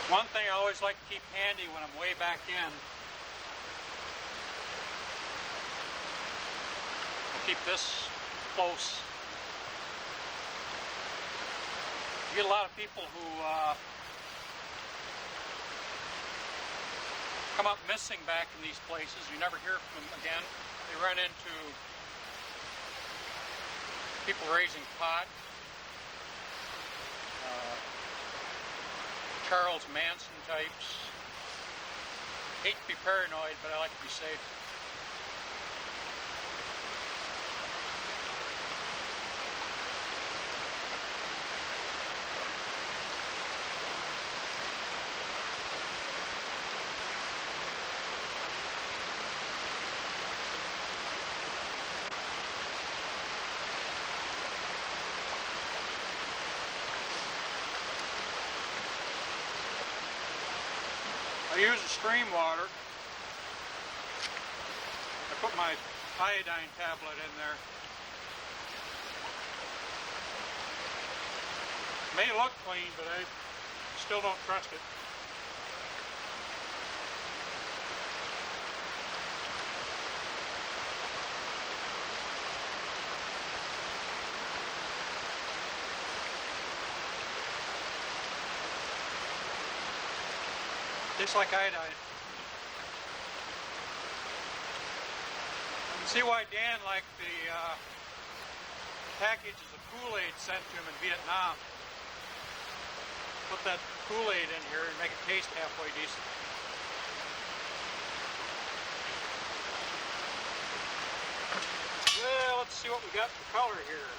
One thing I always like to keep handy when I'm way back in, I'll keep this close. You get a lot of people who come up missing back in these places. You never hear from them again. They run into people raising pot. Charles Manson types. Hate to be paranoid, but I like to be safe. I use the stream water. I put my iodine tablet in there. May look clean, but I still don't trust it. Tastes like iodine. You can see why Dan liked the packages of Kool-Aid sent to him in Vietnam. Put that Kool-Aid in here and make it taste halfway decent. Well, let's see what we got for color here.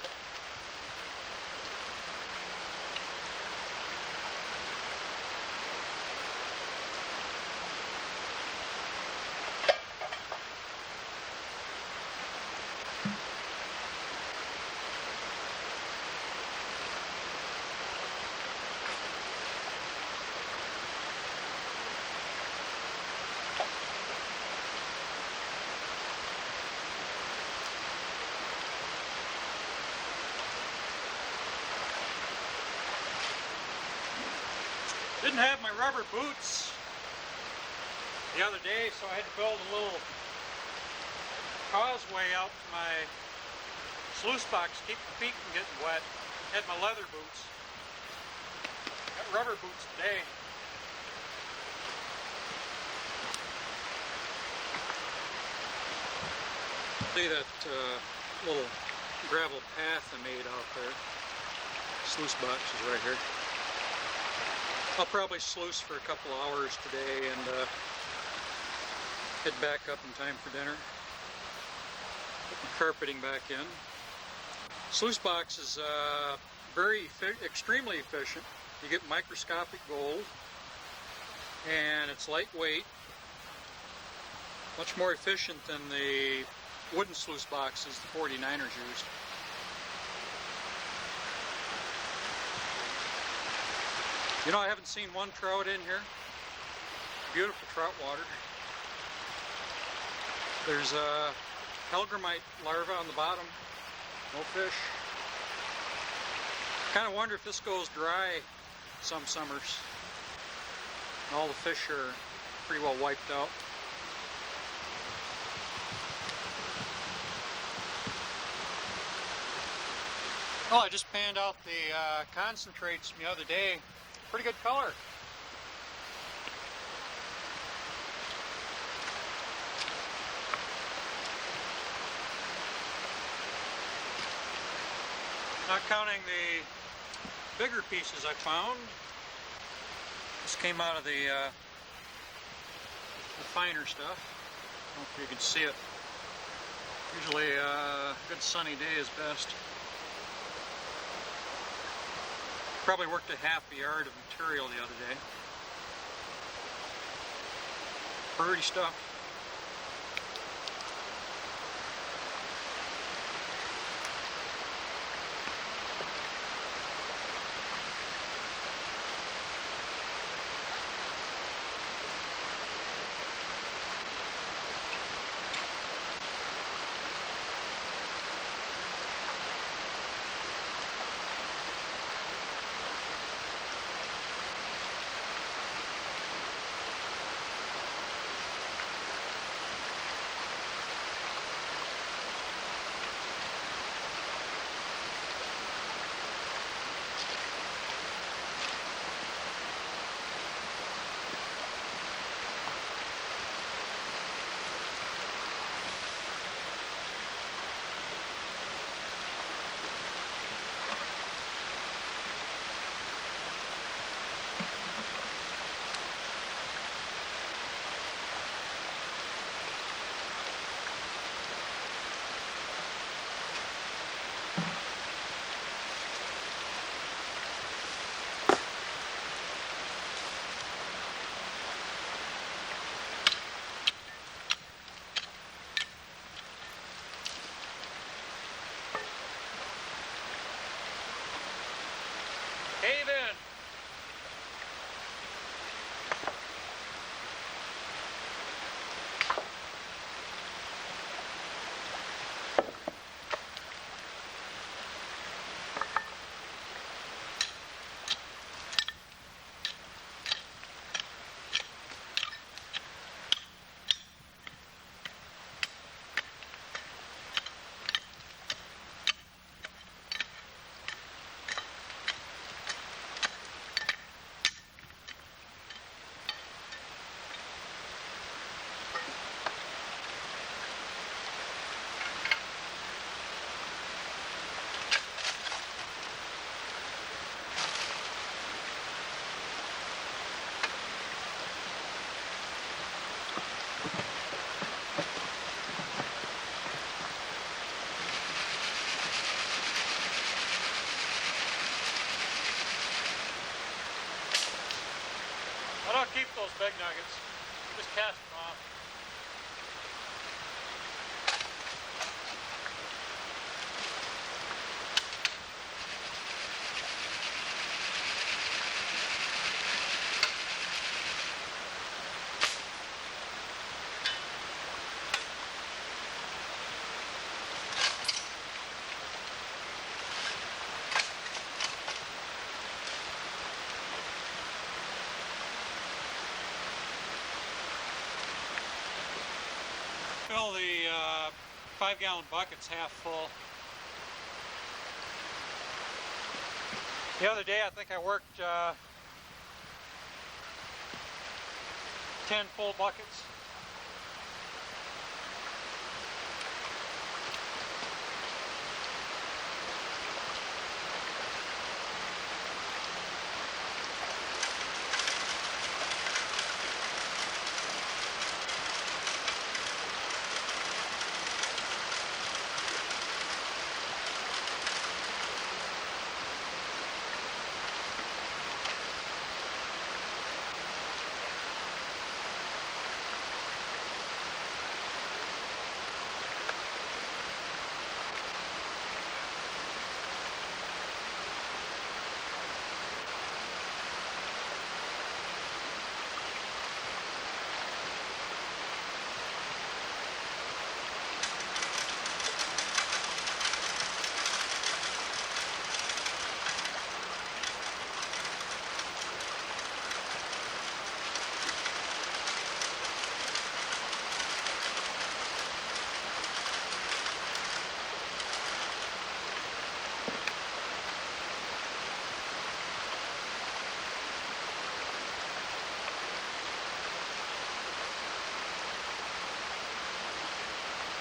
Didn't have my rubber boots the other day, so I had to build a little causeway out to my sluice box to keep my feet from getting wet. Had my leather boots. Got rubber boots today. See that little gravel path I made out there? Sluice box is right here. I'll probably sluice for a couple hours today and head back up in time for dinner. Put the carpeting back in. Sluice box is extremely efficient. You get microscopic gold, and it's lightweight. Much more efficient than the wooden sluice boxes the 49ers used. You know, I haven't seen one trout in here. Beautiful trout water. There's a hellgrammite larva on the bottom. No fish. Kind of wonder if this goes dry some summers. All the fish are pretty well wiped out. Well, I just panned out the concentrates from the other day. Pretty good color. Not counting the bigger pieces I found. This came out of the finer stuff. I don't know if you can see it. Usually a good sunny day is best. Probably worked a half a yard of material the other day. Pretty stuff. Cave in. I don't keep those big nuggets. Just cast them off. Fill the 5-gallon buckets half full. The other day I think I worked 10 full buckets.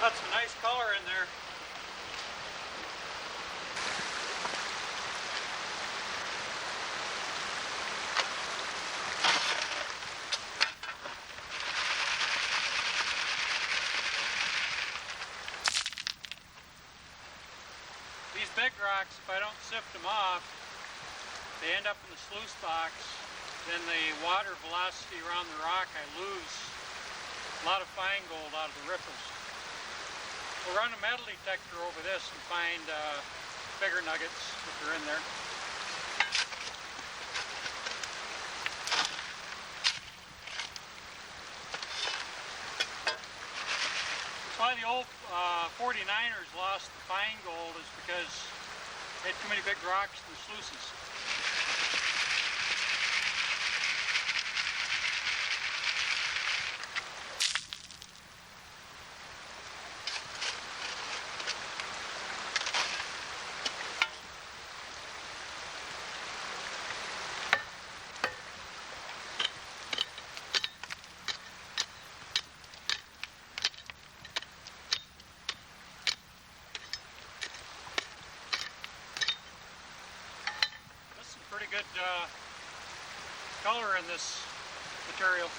Got some nice color in there. These big rocks, if I don't sift them off, they end up in the sluice box. Then the water velocity around the rock, I lose a lot of fine gold out of the riffles. We'll run a metal detector over this and find bigger nuggets if they're in there. That's why the old 49ers lost the fine gold, is because they had too many big rocks in the sluices. Pretty good color in this material.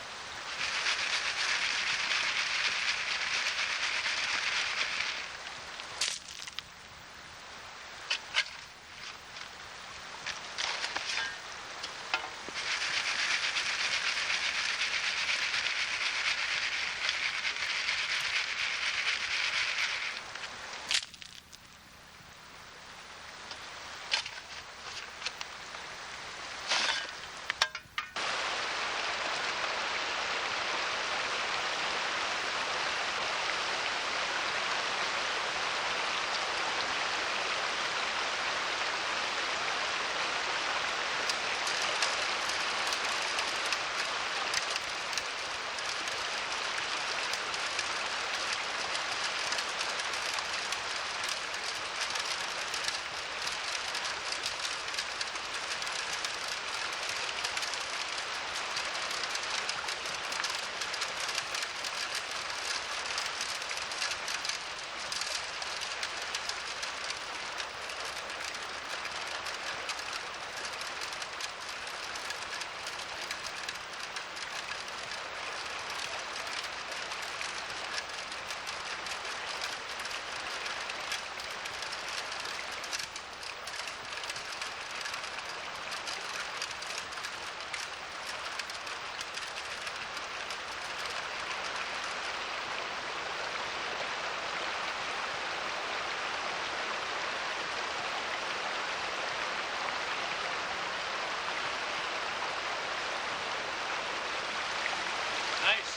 Nice.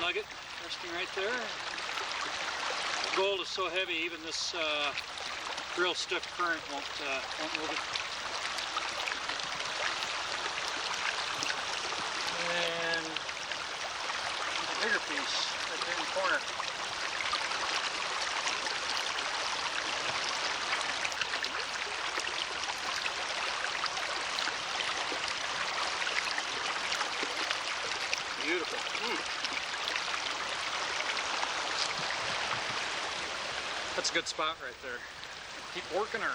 Nugget resting right there. Gold is so heavy, even this real stiff current won't move it. And a bigger piece right there in the corner. Beautiful. That's a good spot right there. Keep working her.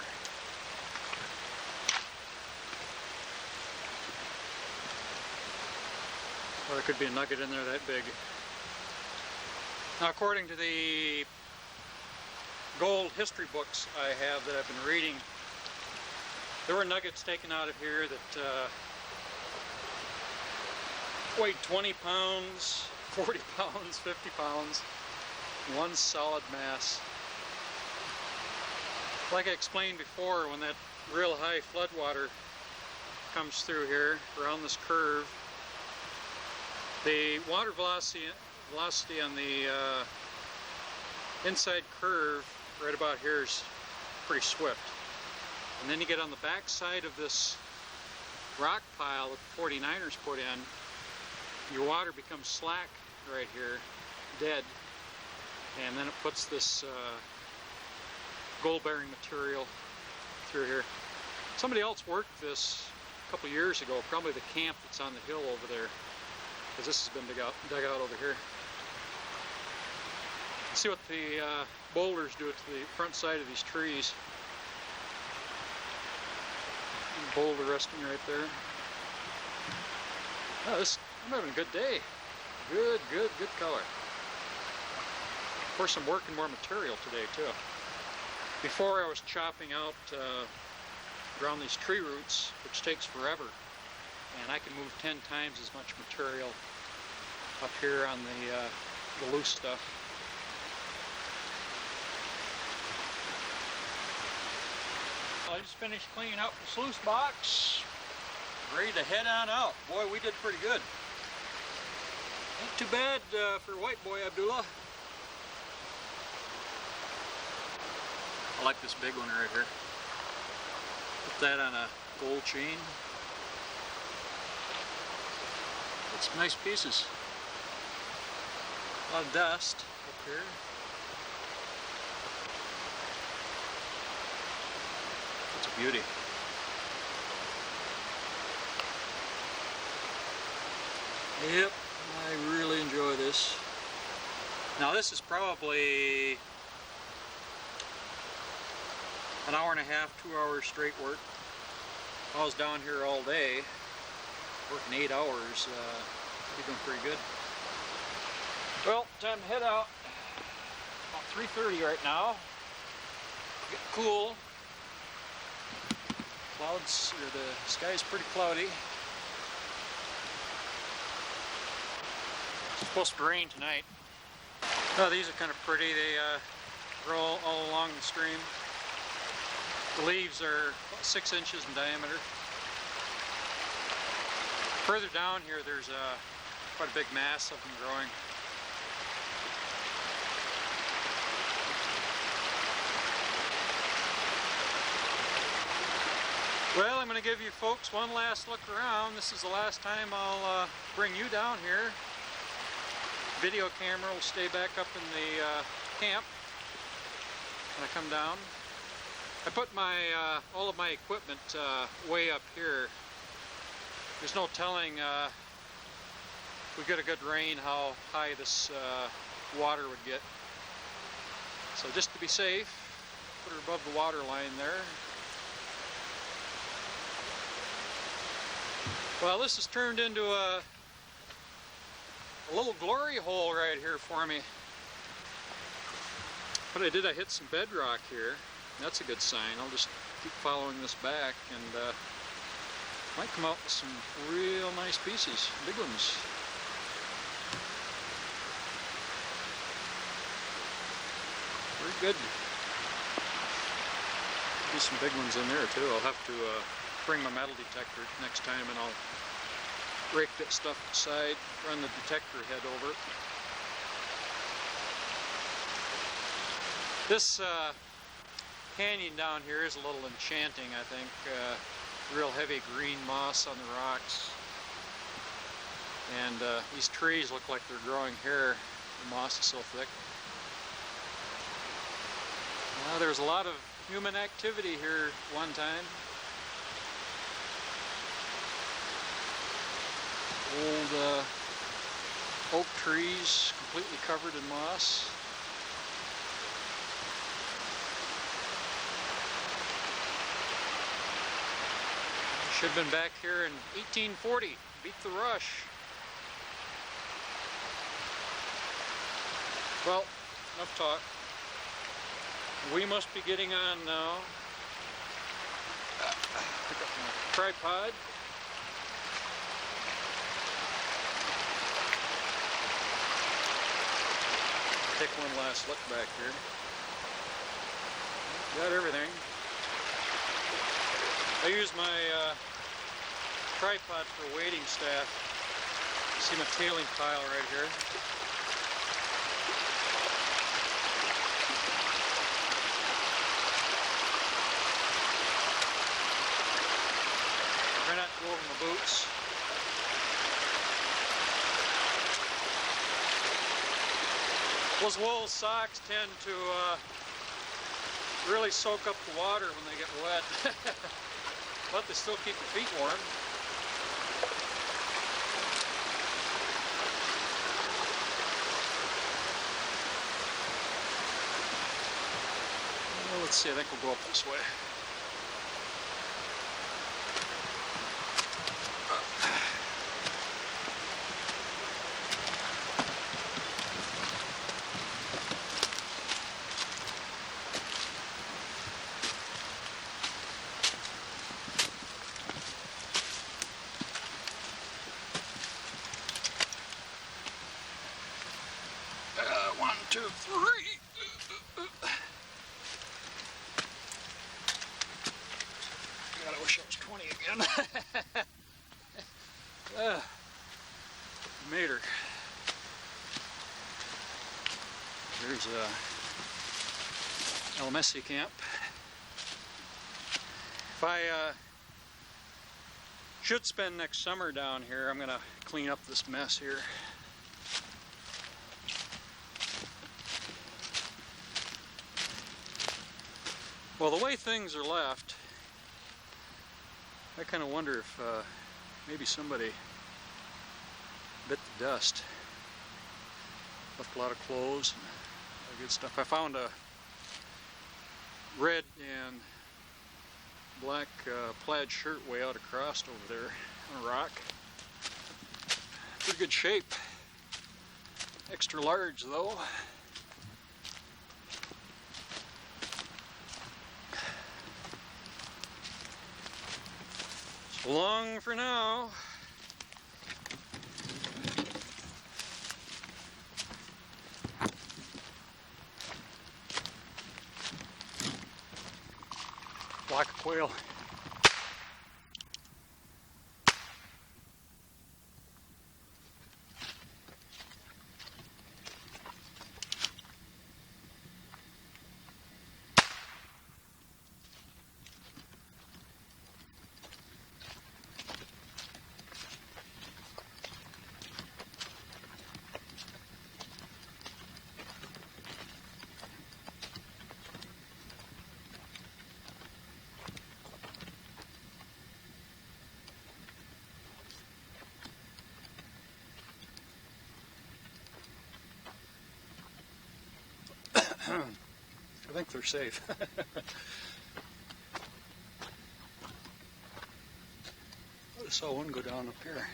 Or there could be a nugget in there that big. Now, according to the gold history books I have that I've been reading, there were nuggets taken out of here that weighed 20 pounds, 40 pounds, 50 pounds, one solid mass. Like I explained before, when that real high flood water comes through here around this curve, the water velocity on the inside curve right about here is pretty swift. And then you get on the back side of this rock pile that the 49ers put in, your water becomes slack right here, dead, and then it puts this gold-bearing material through here. Somebody else worked this a couple years ago, probably the camp that's on the hill over there. because this has been dug out over here. See what the boulders do to the front side of these trees. Boulder resting right there. Oh, I'm having a good day. Good color. Of course, I'm working more material today too. Before I was chopping out around these tree roots, which takes forever, and I can move 10 times as much material up here on the loose stuff. I just finished cleaning out the sluice box. Ready to head on out. Boy, we did pretty good. Ain't too bad for white boy Abdullah. I like this big one right here. Put that on a gold chain. Got some nice pieces. A lot of dust up here. It's a beauty. Yep, I really enjoy this. Now this is probably an hour and a half, 2 hours straight work. I was down here all day, working 8 hours, be doing pretty good. Well, time to head out. About 3:30 right now. Getting cool. Clouds, or the sky's pretty cloudy. It's supposed to rain tonight. Oh, these are kind of pretty. They grow all along the stream. The leaves are about 6 inches in diameter. Further down here, there's quite a big mass of them growing. Well, I'm going to give you folks one last look around. This is the last time I'll bring you down here. Video camera will stay back up in the camp when I come down. I put my all of my equipment way up here. There's no telling if we get a good rain how high this water would get. So just to be safe, put her above the water line there. Well, this has turned into a little glory hole right here for me. What I did, I hit some bedrock here. That's a good sign. I'll just keep following this back and might come out with some real nice pieces, big ones. Very good. Be some big ones in there too. I'll have to bring my metal detector next time and I'll rake that stuff aside, run the detector head over it. This canyon down here is a little enchanting, I think. Real heavy green moss on the rocks. And these trees look like they're growing here. The moss is so thick. There's a lot of human activity here one time. Old oak trees completely covered in moss. Should have been back here in 1840. Beat the rush. Well, enough talk. We must be getting on now. Pick up my tripod. Take one last look back here. Got everything. I use my tripod for wading staff. See my tailing pile right here. Try not to go over my boots. Those wool socks tend to really soak up the water when they get wet. But they still keep the feet warm. Let's see, I think we'll go up this way. 1, 2, 3. God, I wish I was 20 again. Made her. There's LMSC camp. If I should spend next summer down here, I'm gonna clean up this mess here. Well, the way things are left, I kind of wonder if maybe somebody bit the dust. Left a lot of clothes and a lot of good stuff. I found a red and black plaid shirt way out across over there on a rock. Pretty good shape. Extra large though. So long for now. Black quail. I think they're safe. I saw one go down up here.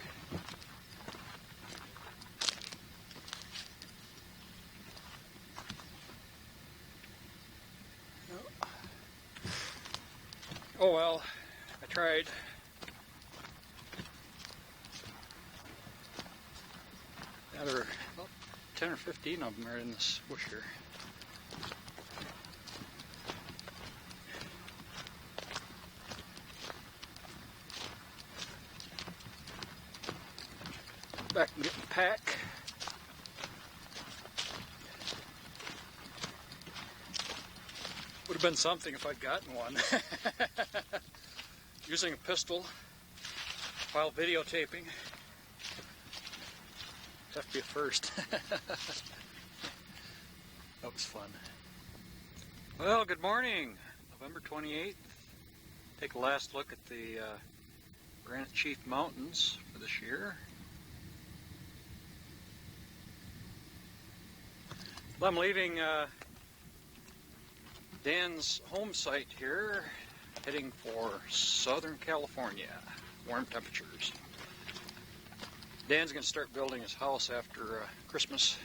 Oh well, I tried. Now there are about 10 or 15 of them are in this bush here. Back and get the pack. Would have been something if I'd gotten one. Using a pistol while videotaping. Have to be a first. That was fun. Well, good morning. November 28th. Take a last look at the Granite Chief Mountains for this year. Well, I'm leaving Dan's home site here, heading for Southern California, warm temperatures. Dan's going to start building his house after Christmas.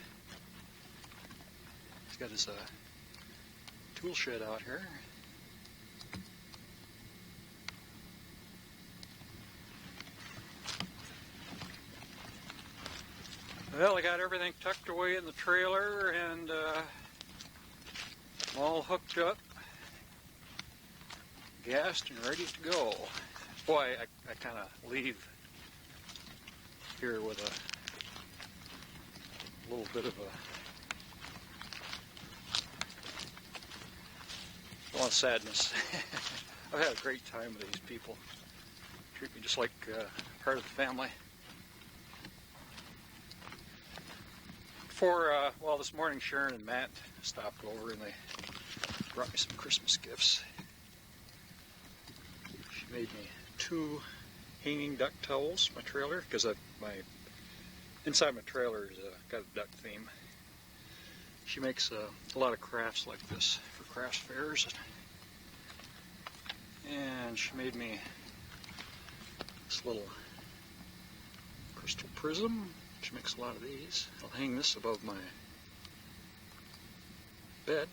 He's got his tool shed out here. Well, I got everything tucked away in the trailer and all hooked up, gassed and ready to go. Boy, I kind of leave here with a little bit of a lot of sadness. I've had a great time with these people. Treat me just like part of the family. Well, this morning Sharon and Matt stopped over and they brought me some Christmas gifts. She made me 2 hanging duck towels for my trailer, because inside my trailer is got a duck theme. She makes a lot of crafts like this for crafts fairs. and she made me this little crystal prism. She makes a lot of these. I'll hang this above my bed.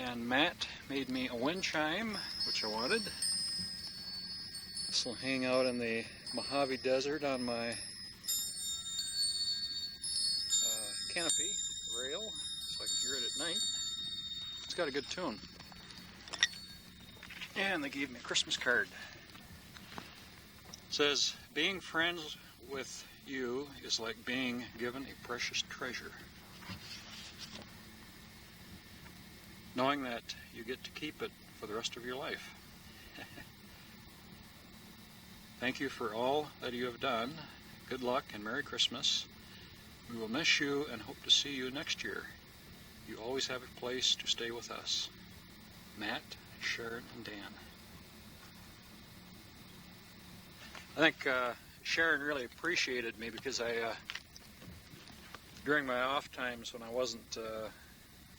And Matt made me a wind chime, which I wanted. This will hang out in the Mojave Desert on my canopy rail, so I can hear it at night. It's got a good tune. And they gave me a Christmas card. It says, being friends with you is like being given a precious treasure. Knowing that you get to keep it for the rest of your life. Thank you for all that you have done. Good luck and Merry Christmas. We will miss you and hope to see you next year. You always have a place to stay with us. Matt, Sharon, and Dan. I think Sharon really appreciated me because during my off times when I wasn't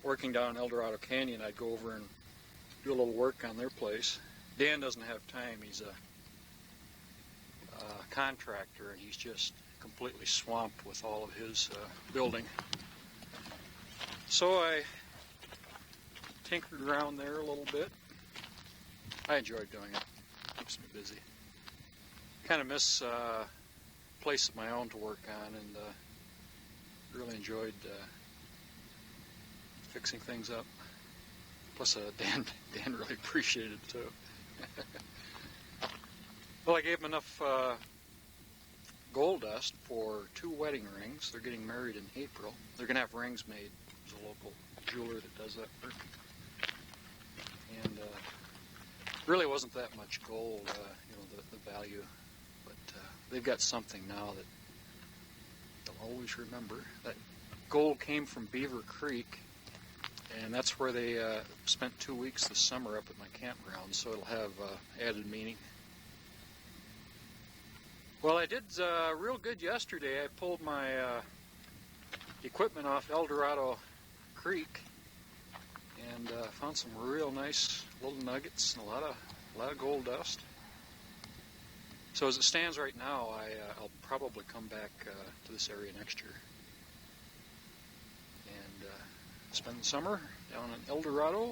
working down in El Dorado Canyon, I'd go over and do a little work on their place. Dan doesn't have time. He's a contractor, and he's just completely swamped with all of his building. So I tinkered around there a little bit. I enjoyed doing it. Keeps me busy. Kind of miss a place of my own to work on, and really enjoyed fixing things up. Plus, Dan really appreciated it too. Well, I gave him enough gold dust for 2 wedding rings. They're getting married in April. They're going to have rings made. There's a local jeweler that does that work. And really wasn't that much gold, the value. But they've got something now that they'll always remember. That gold came from Beaver Creek, and that's where they spent 2 weeks this summer up at my campground, so it'll have added meaning. Well, I did real good yesterday. I pulled my equipment off El Dorado Creek and found some real nice little nuggets and a lot of gold dust. So as it stands right now, I'll probably come back to this area next year and spend the summer down in El Dorado.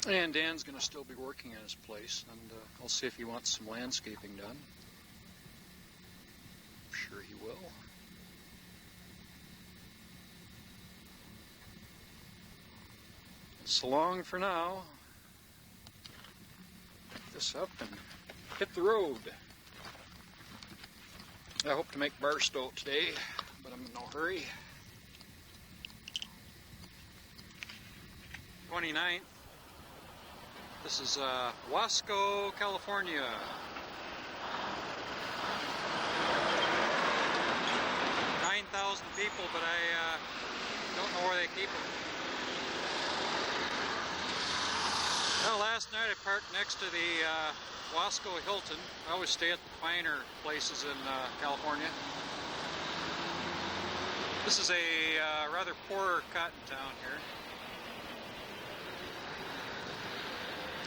And Dan's going to still be working at his place, and I'll see if he wants some landscaping done. I'm sure he will. So long for now. Pick this up and hit the road. I hope to make Barstow today, but I'm in no hurry. 29th. This is Wasco, California. 9,000 people, but I don't know where they keep them. Well, last night I parked next to the Wasco Hilton. I always stay at the finer places in California. This is a rather poor cotton town here.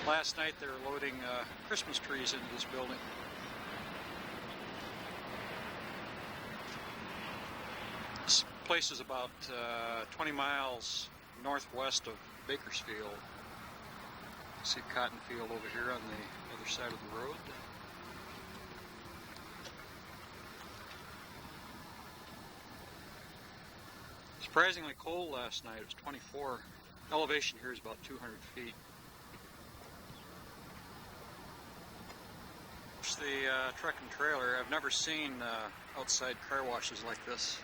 Last night they were loading Christmas trees into this building. This place is about 20 miles northwest of Bakersfield. You see a cotton field over here on the other side of the road. Surprisingly cold last night. It was 24. Elevation here is about 200 feet. The truck and trailer. I've never seen outside car washes like this.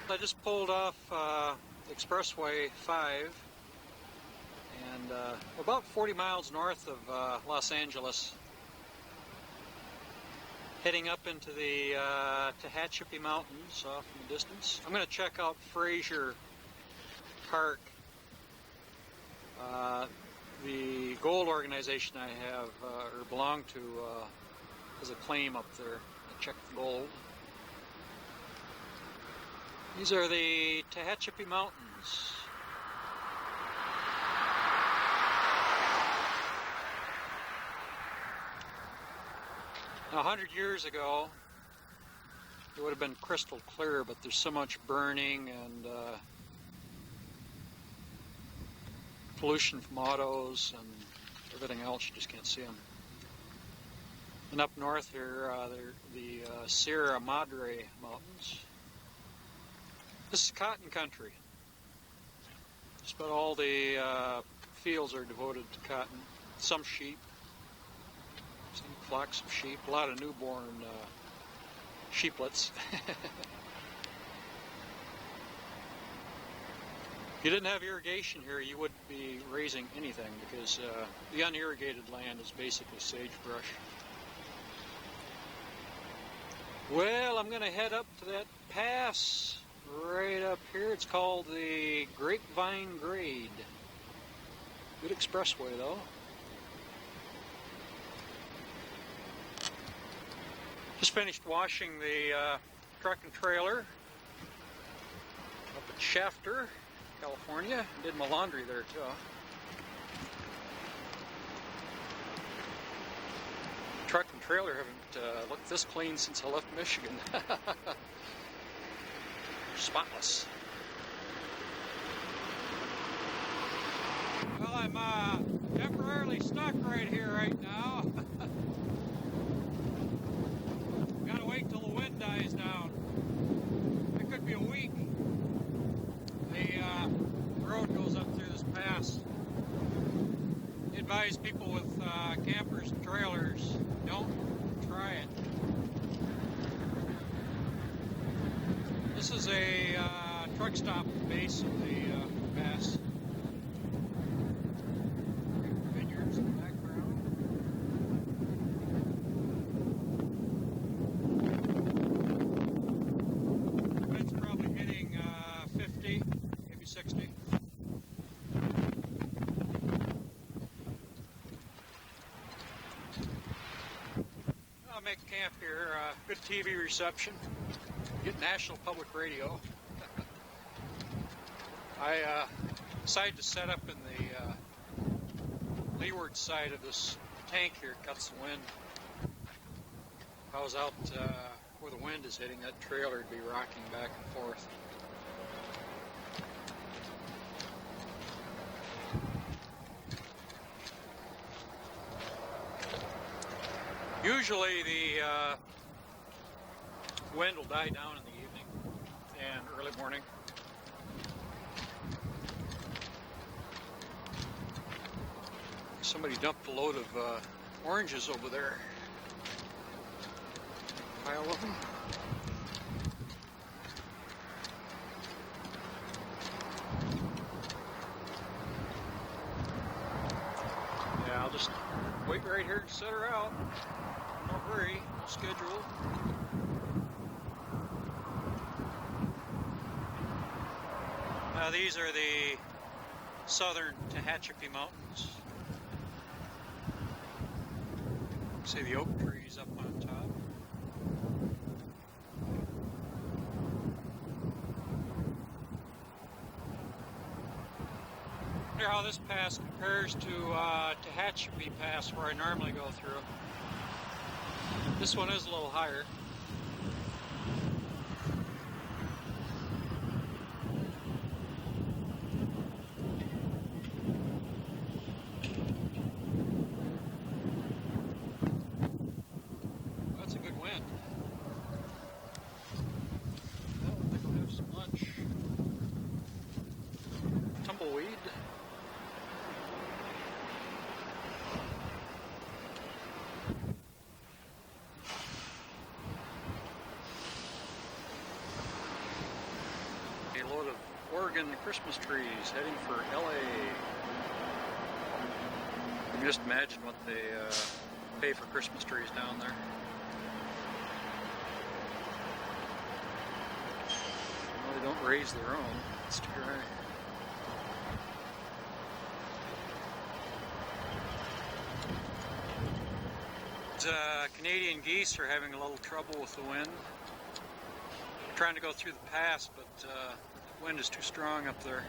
I just pulled off Expressway 5 and about 40 miles north of Los Angeles, heading up into the Tehachapi Mountains off in the distance. I'm going to check out Fraser Park. The gold organization I have or belong to There's a claim up there. I checked the gold. These are the Tehachapi Mountains. Now, 100 years ago, it would have been crystal clear, but there's so much burning and pollution from autos and everything else, you just can't see them. And up north here, they're the Sierra Madre Mountains. This is cotton country. Just about all the fields are devoted to cotton. Some sheep, some flocks of sheep, a lot of newborn sheeplets. If you didn't have irrigation here, you wouldn't be raising anything because the unirrigated land is basically sagebrush. Well, I'm going to head up to that pass right up here. It's called the Grapevine Grade. Good expressway, though. Just finished washing the truck and trailer up at Shafter, California. Did my laundry there, too. Truck and trailer haven't looked this clean since I left Michigan. Spotless. Well, I'm temporarily stuck right here right now. Gotta wait till the wind dies down. It could be a week. The road goes up through this pass. You advise people with campers and trailers, don't try it. This is a truck stop at the base of the pass. Vineyards in the background. Wind's probably hitting 50, maybe 60. I'll make camp here. Good TV reception. Get National Public Radio. I decided to set up in the leeward side of this tank here. It cuts the wind. If I was out where the wind is hitting, that trailer would be rocking back and forth. Usually the wind will die down in the evening and early morning. Somebody dumped a load of oranges over there. Pile of them. Yeah, I'll just wait right here and set her out. No hurry, no schedule. Now these are the southern Tehachapi Mountains. See the oak trees up on top. Here how this pass compares to Tehachapi Pass where I normally go through. This one is a little higher. That's a good wind. I think we'll have some lunch. Tumbleweed. A load of Oregon Christmas trees heading for LA. You can just imagine what they pay for Christmas trees down there. Well, they don't raise their own. It's too dry. Canadian geese are having a little trouble with the wind. They're trying to go through the pass, but the wind is too strong up there.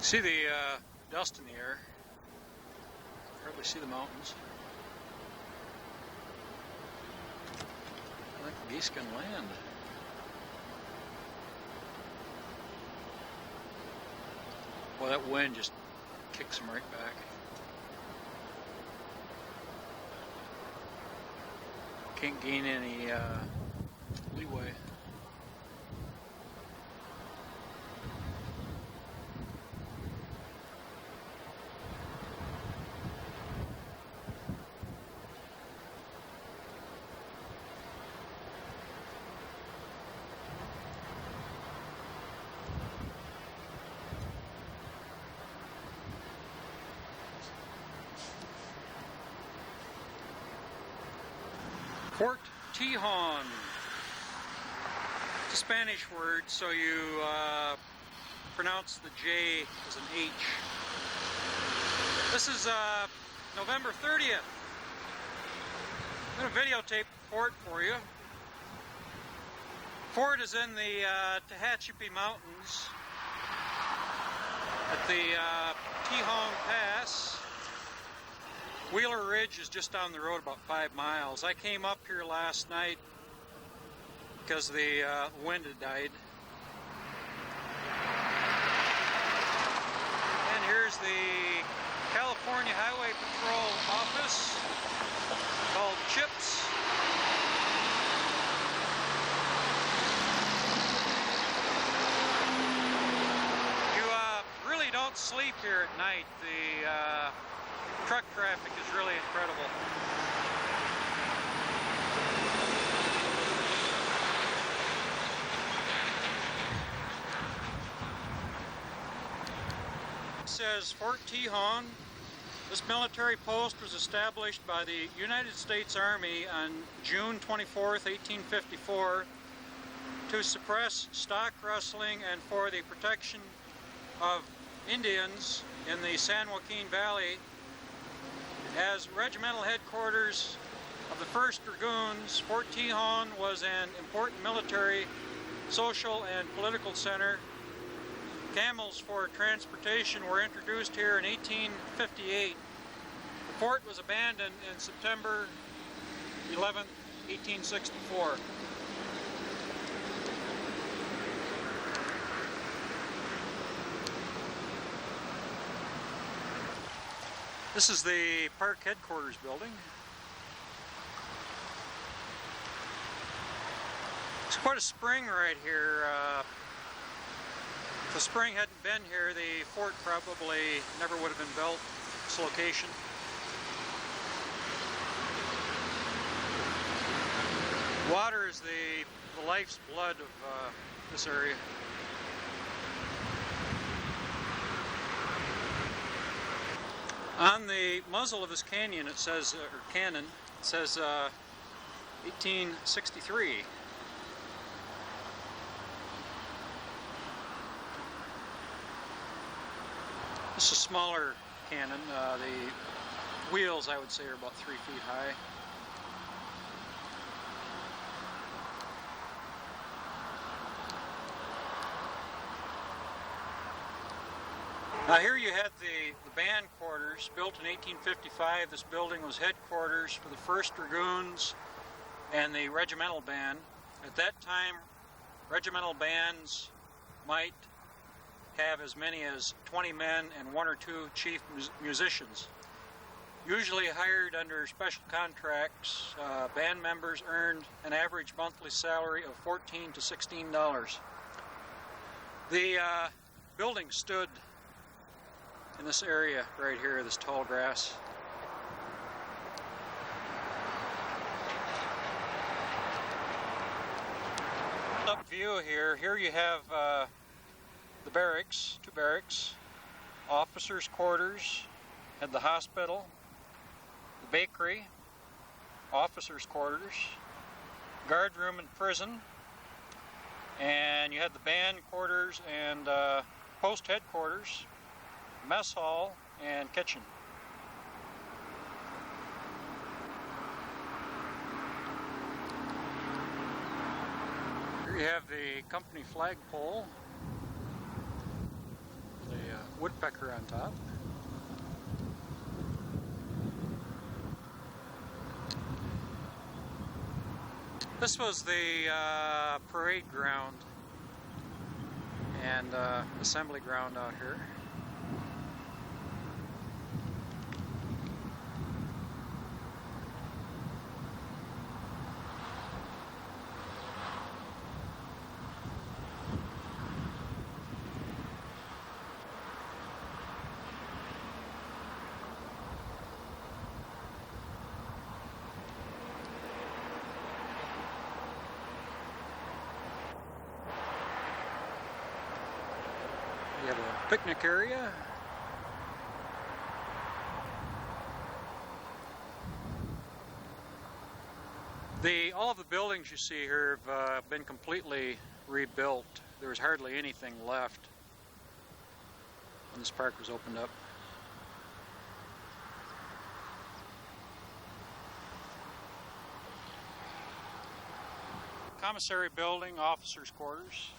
See the dust in the air. Hardly see the mountains. I think the geese can land. Well, that wind just kicks them right back. Can't gain any leeway. Fort Tejon. It's a Spanish word, so you pronounce the J as an H. This is November 30th. I'm going to videotape the fort for you. The fort is in the Tehachapi Mountains at the Tejon Pass. Wheeler Ridge is just down the road about 5 miles. I came up here last night because the wind had died. And here's the California Highway Patrol office called CHIPS. You really don't sleep here at night. The truck traffic is really incredible. It says Fort Tejon. This military post was established by the United States Army on June 24th, 1854 to suppress stock rustling and for the protection of Indians in the San Joaquin Valley. As regimental headquarters of the 1st Dragoons, Fort Tejon was an important military, social, and political center. Camels for transportation were introduced here in 1858. The fort was abandoned in September 11, 1864. This is the park headquarters building. It's quite a spring right here. If the spring hadn't been here, the fort probably never would have been built, this location. Water is the life's blood of this area. On the muzzle of this canyon, it says, or cannon, it says 1863. This is a smaller cannon. The wheels, I would say, are about 3 feet high. Now here you had the band quarters, built in 1855. This building was headquarters for the 1st Dragoons and the regimental band. At that time, regimental bands might have as many as 20 men and 1 or 2 chief musicians. Usually hired under special contracts, band members earned an average monthly salary of $14 to $16. The building stood in this area right here, this tall grass. Up view here. Here you have the barracks, two barracks, officers' quarters, had the hospital, the bakery, officers' quarters, guard room and prison, and you had the band quarters and post headquarters, mess hall, and kitchen. Here you have the company flagpole, the woodpecker on top. This was the parade ground and assembly ground out here. You have a picnic area. All of the buildings you see here have been completely rebuilt. There was hardly anything left when this park was opened up. Commissary building, officers' quarters.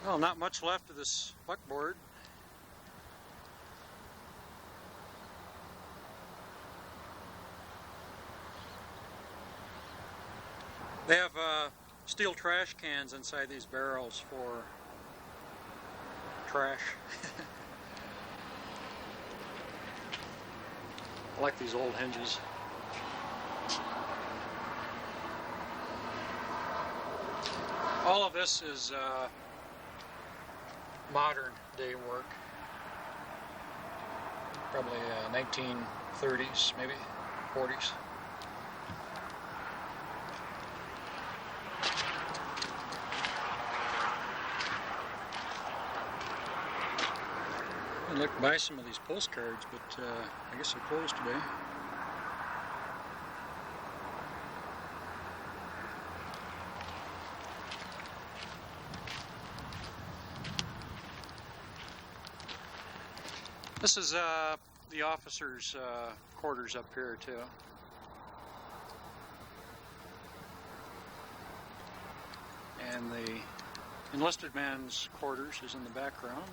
Well, not much left of this buckboard. They have steel trash cans inside these barrels for trash. I like these old hinges. All of this is modern day work. Probably 1930s, maybe 40s. I looked by some of these postcards, but I guess they're closed today. This is the officers' quarters up here too. And the enlisted man's quarters is in the background.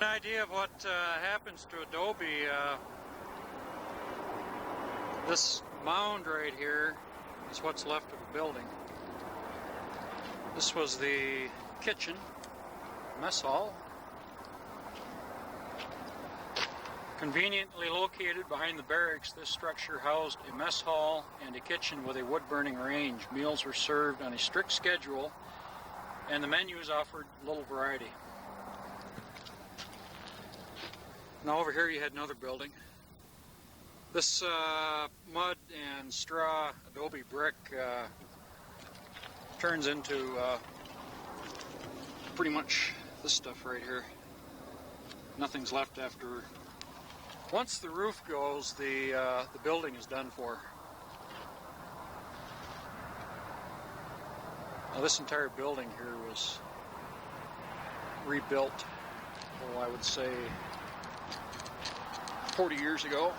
An idea of what happens to adobe. This mound right here is what's left of the building. This was the kitchen, mess hall. Conveniently located behind the barracks, this structure housed a mess hall and a kitchen with a wood-burning range. Meals were served on a strict schedule, and the menus offered little variety. Now over here you had another building. This mud and straw adobe brick turns into pretty much this stuff right here. Nothing's left after. Once the roof goes, the building is done for. Now this entire building here was rebuilt, I would say 40 years ago.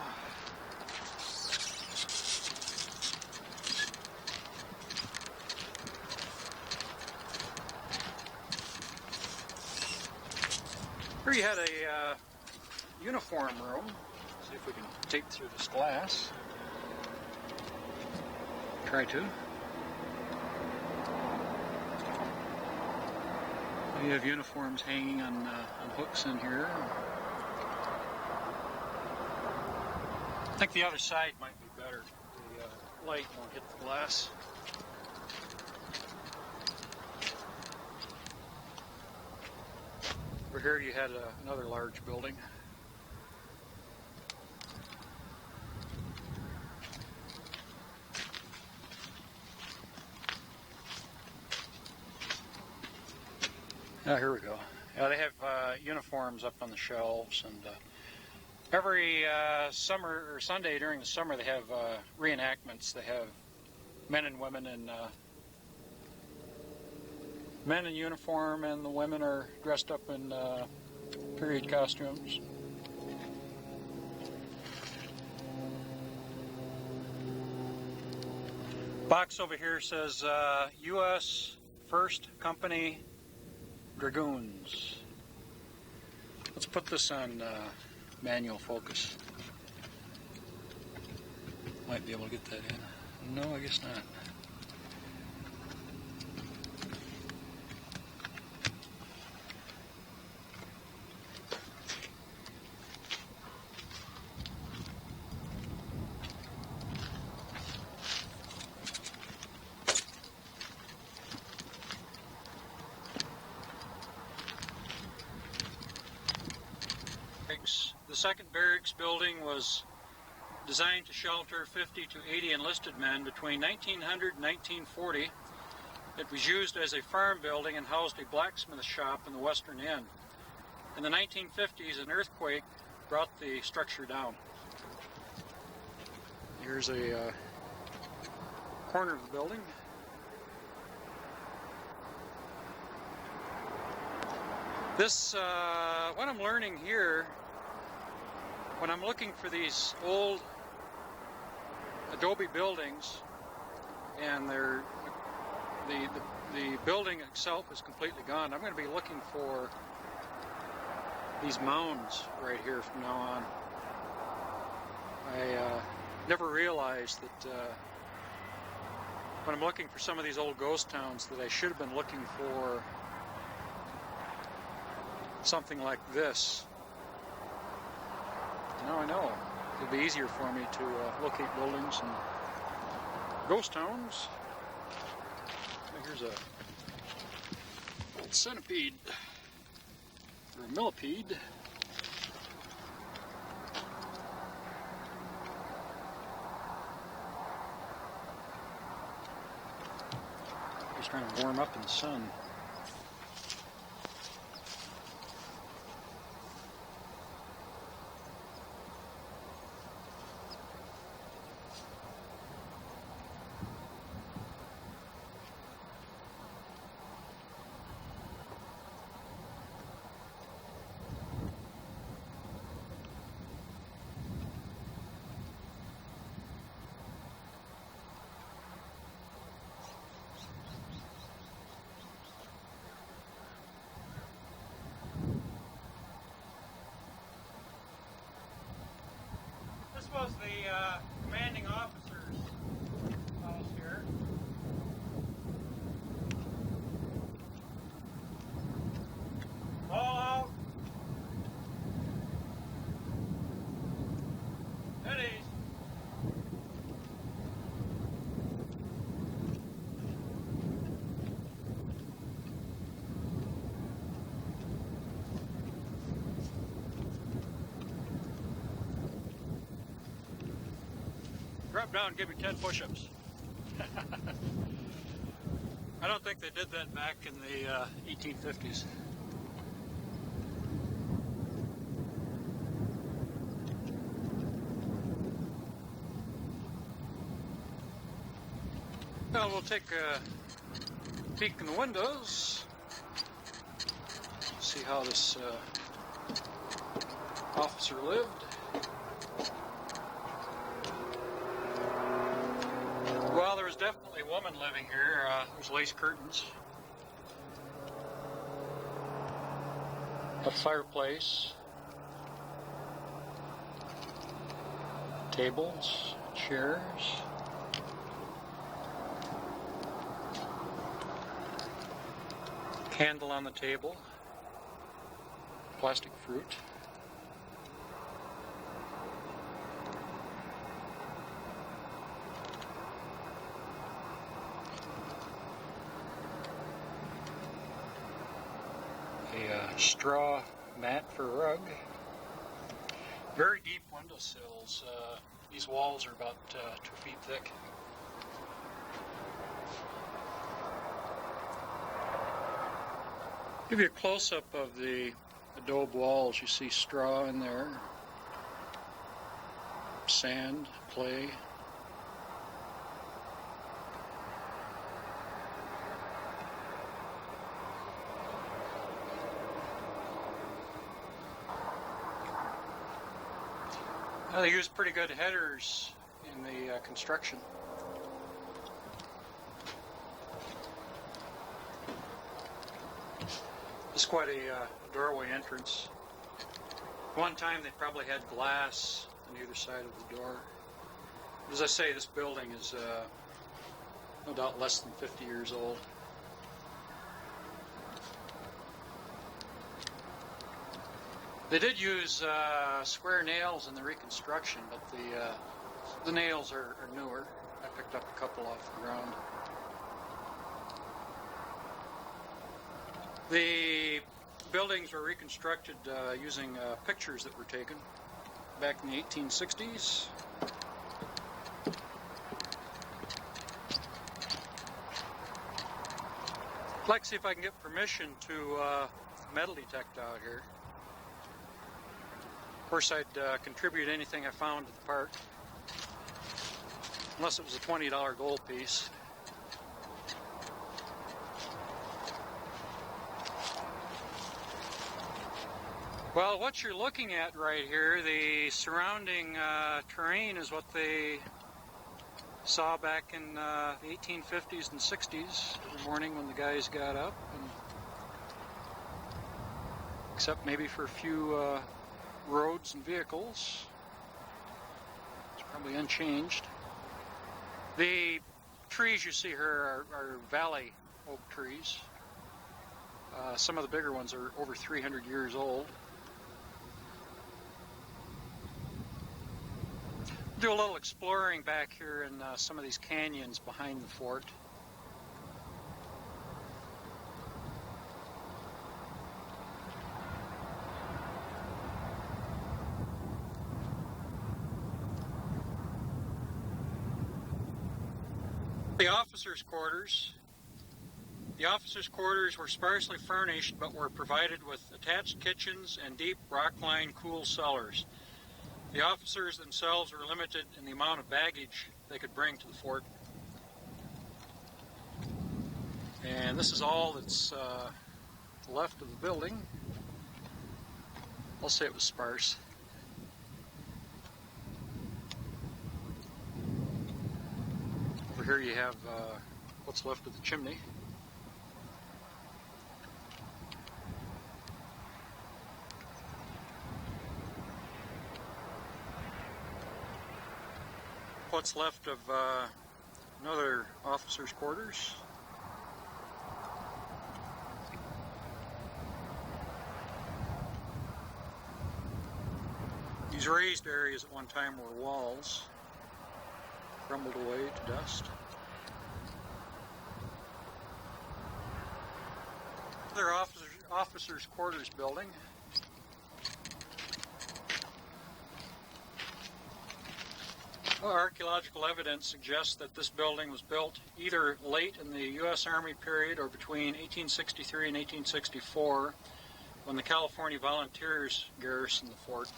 Here you had a uniform room. See if we can tape through this glass. Try to. You have uniforms hanging on hooks in here. I think the other side might be better. The light won't hit the glass. Over here you had another large building. Oh, here we go. Yeah, they have uniforms up on the shelves, and every summer or Sunday during the summer they have reenactments. They have men and women in men in uniform, and the women are dressed up in period costumes. Box over here says U.S. 1st Company Dragoons. Let's put this on manual focus. Might be able to get that in. No, I guess not. The second barracks building was designed to shelter 50 to 80 enlisted men between 1900 and 1940. It was used as a farm building and housed a blacksmith shop in the western end. In the 1950s, an earthquake brought the structure down. Here's a corner of the building. This, what I'm learning here, when I'm looking for these old adobe buildings, and the building itself is completely gone, I'm going to be looking for these mounds right here from now on. I never realized that when I'm looking for some of these old ghost towns that I should have been looking for something like this. Now I know. It'll be easier for me to locate buildings and ghost towns. Here's a centipede, or a millipede. Just trying to warm up in the sun. This was the commanding officer's house here. All out. Headies. drop down and give me 10 push-ups. I don't think they did that back in the 1850s. Well, we'll take a peek in the windows, see how this officer lived. Well, there was definitely a woman living here. There's lace curtains, a fireplace, tables, chairs. Candle on the table, plastic fruit. A straw mat for a rug. Very deep windowsills. These walls are about 2 feet thick. Give you a close-up of the adobe walls. You see straw in there, sand, clay. Well, they use pretty good headers in the construction. It's quite a doorway entrance. One time they probably had glass on either side of the door. As I say, this building is no doubt less than 50 years old. They did use square nails in the reconstruction, but the nails are newer. I picked up a couple off the ground. The buildings were reconstructed using pictures that were taken back in the 1860s. I'd like to see if I can get permission to metal detect out here. Of course, I'd contribute anything I found to the park, unless it was a $20 gold piece. Well, what you're looking at right here, the surrounding terrain is what they saw back in the 1850s and 60s, every morning when the guys got up, and except maybe for a few roads and vehicles. It's probably unchanged. The trees you see here are valley oak trees. Some of the bigger ones are over 300 years old. Do a little exploring back here in some of these canyons behind the fort. The officers' quarters. The officers' quarters were sparsely furnished but were provided with attached kitchens and deep rock-lined cool cellars. The officers themselves were limited in the amount of baggage they could bring to the fort. And this is all that's left of the building. I'll say it was sparse. Over here you have what's left of the chimney. What's left of another officer's quarters. These raised areas at one time were walls, crumbled away to dust. Another officer's quarters building. Well, archaeological evidence suggests that this building was built either late in the U.S. Army period or between 1863 and 1864 when the California Volunteers garrisoned the fort.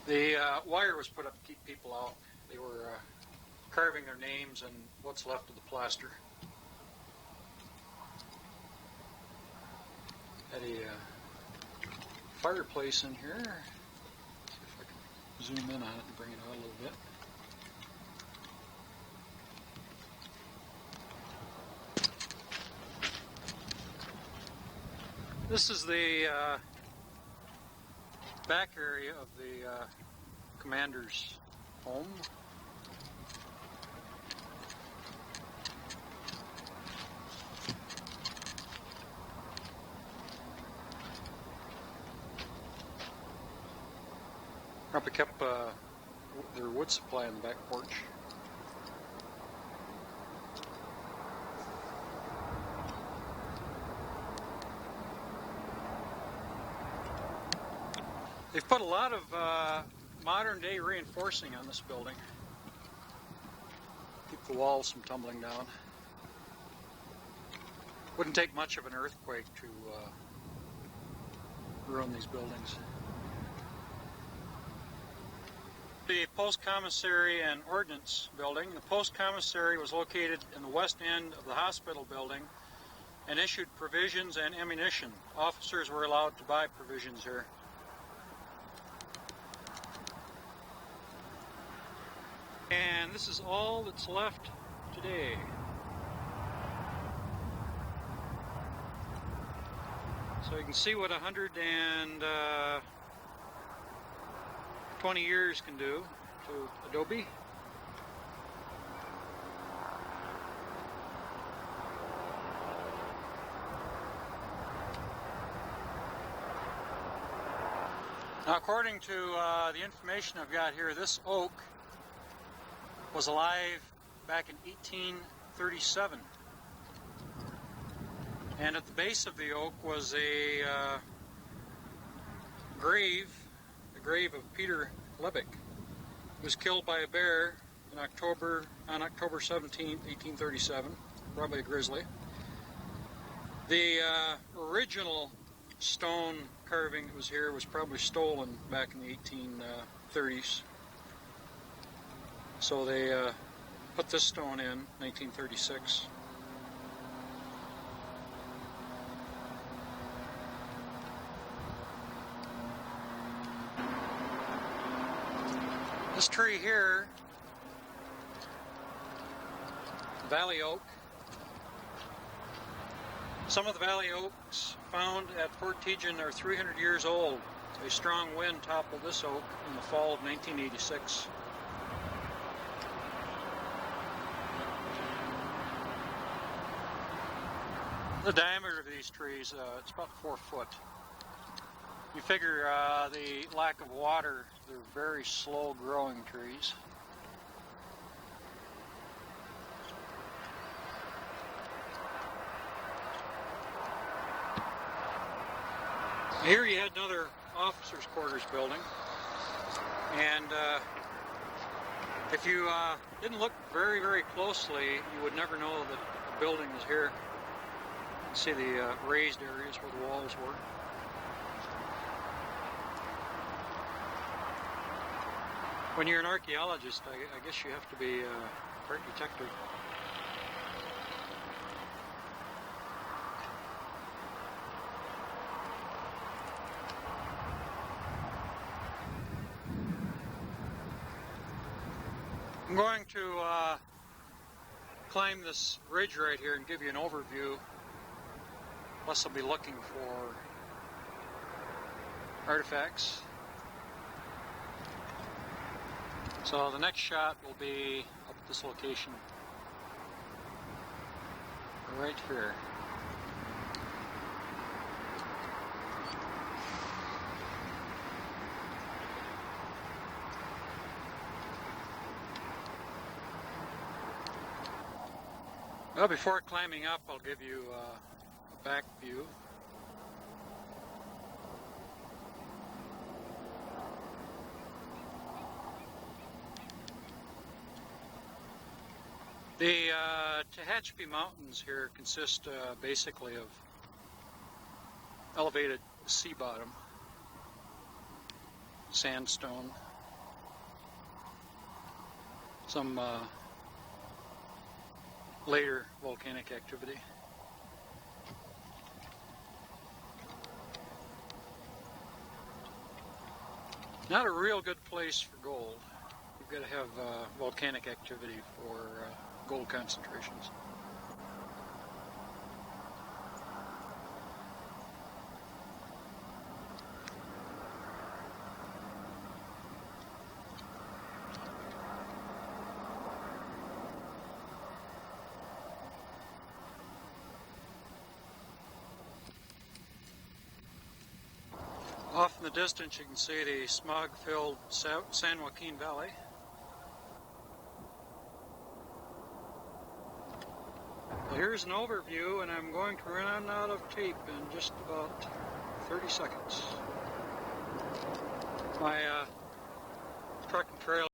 The wire was put up to keep people out. They were carving their names and what's left of the plaster. Had a fireplace in here. See if I can zoom in on it and bring it out a little bit. This is the back area of the commander's home. Probably kept their wood supply in the back porch. They've put a lot of modern day reinforcing on this building. Keep the walls from tumbling down. Wouldn't take much of an earthquake to ruin these buildings. The Post Commissary and Ordnance Building. The Post Commissary was located in the west end of the hospital building and issued provisions and ammunition. Officers were allowed to buy provisions here. And this is all that's left today. So you can see what 120 years can do to adobe. Now, according to the information I've got here, this oak was alive back in 1837. And at the base of the oak was a grave, the grave of Peter Lebeck, who was killed by a bear on October 17, 1837, probably a grizzly. The original stone carving that was here was probably stolen back in the 1830s. So they put this stone in 1936. This tree here, valley oak. Some of the valley oaks found at Fort Tejon are 300 years old. A strong wind toppled this oak in the fall of 1986. The diameter of these trees, it's about 4 foot. You figure the lack of water, they're very slow growing trees. Here you had another officers' quarters building, and if you didn't look very, very closely, you would never know that the building was here. See the raised areas where the walls were. When you're an archaeologist, I guess you have to be part detective. I'm going to climb this ridge right here and give you an overview. Plus I'll be looking for artifacts. So the next shot will be up at this location. Right here. Well, before climbing up, I'll give you a back view. The Tehachapi Mountains here consist basically of elevated sea bottom, sandstone, some later volcanic activity. Not a real good place for gold. You've got to have volcanic activity for gold concentrations. Off in the distance you can see the smog-filled San Joaquin Valley. Well, here's an overview, and I'm going to run out of tape in just about 30 seconds. My truck and trailer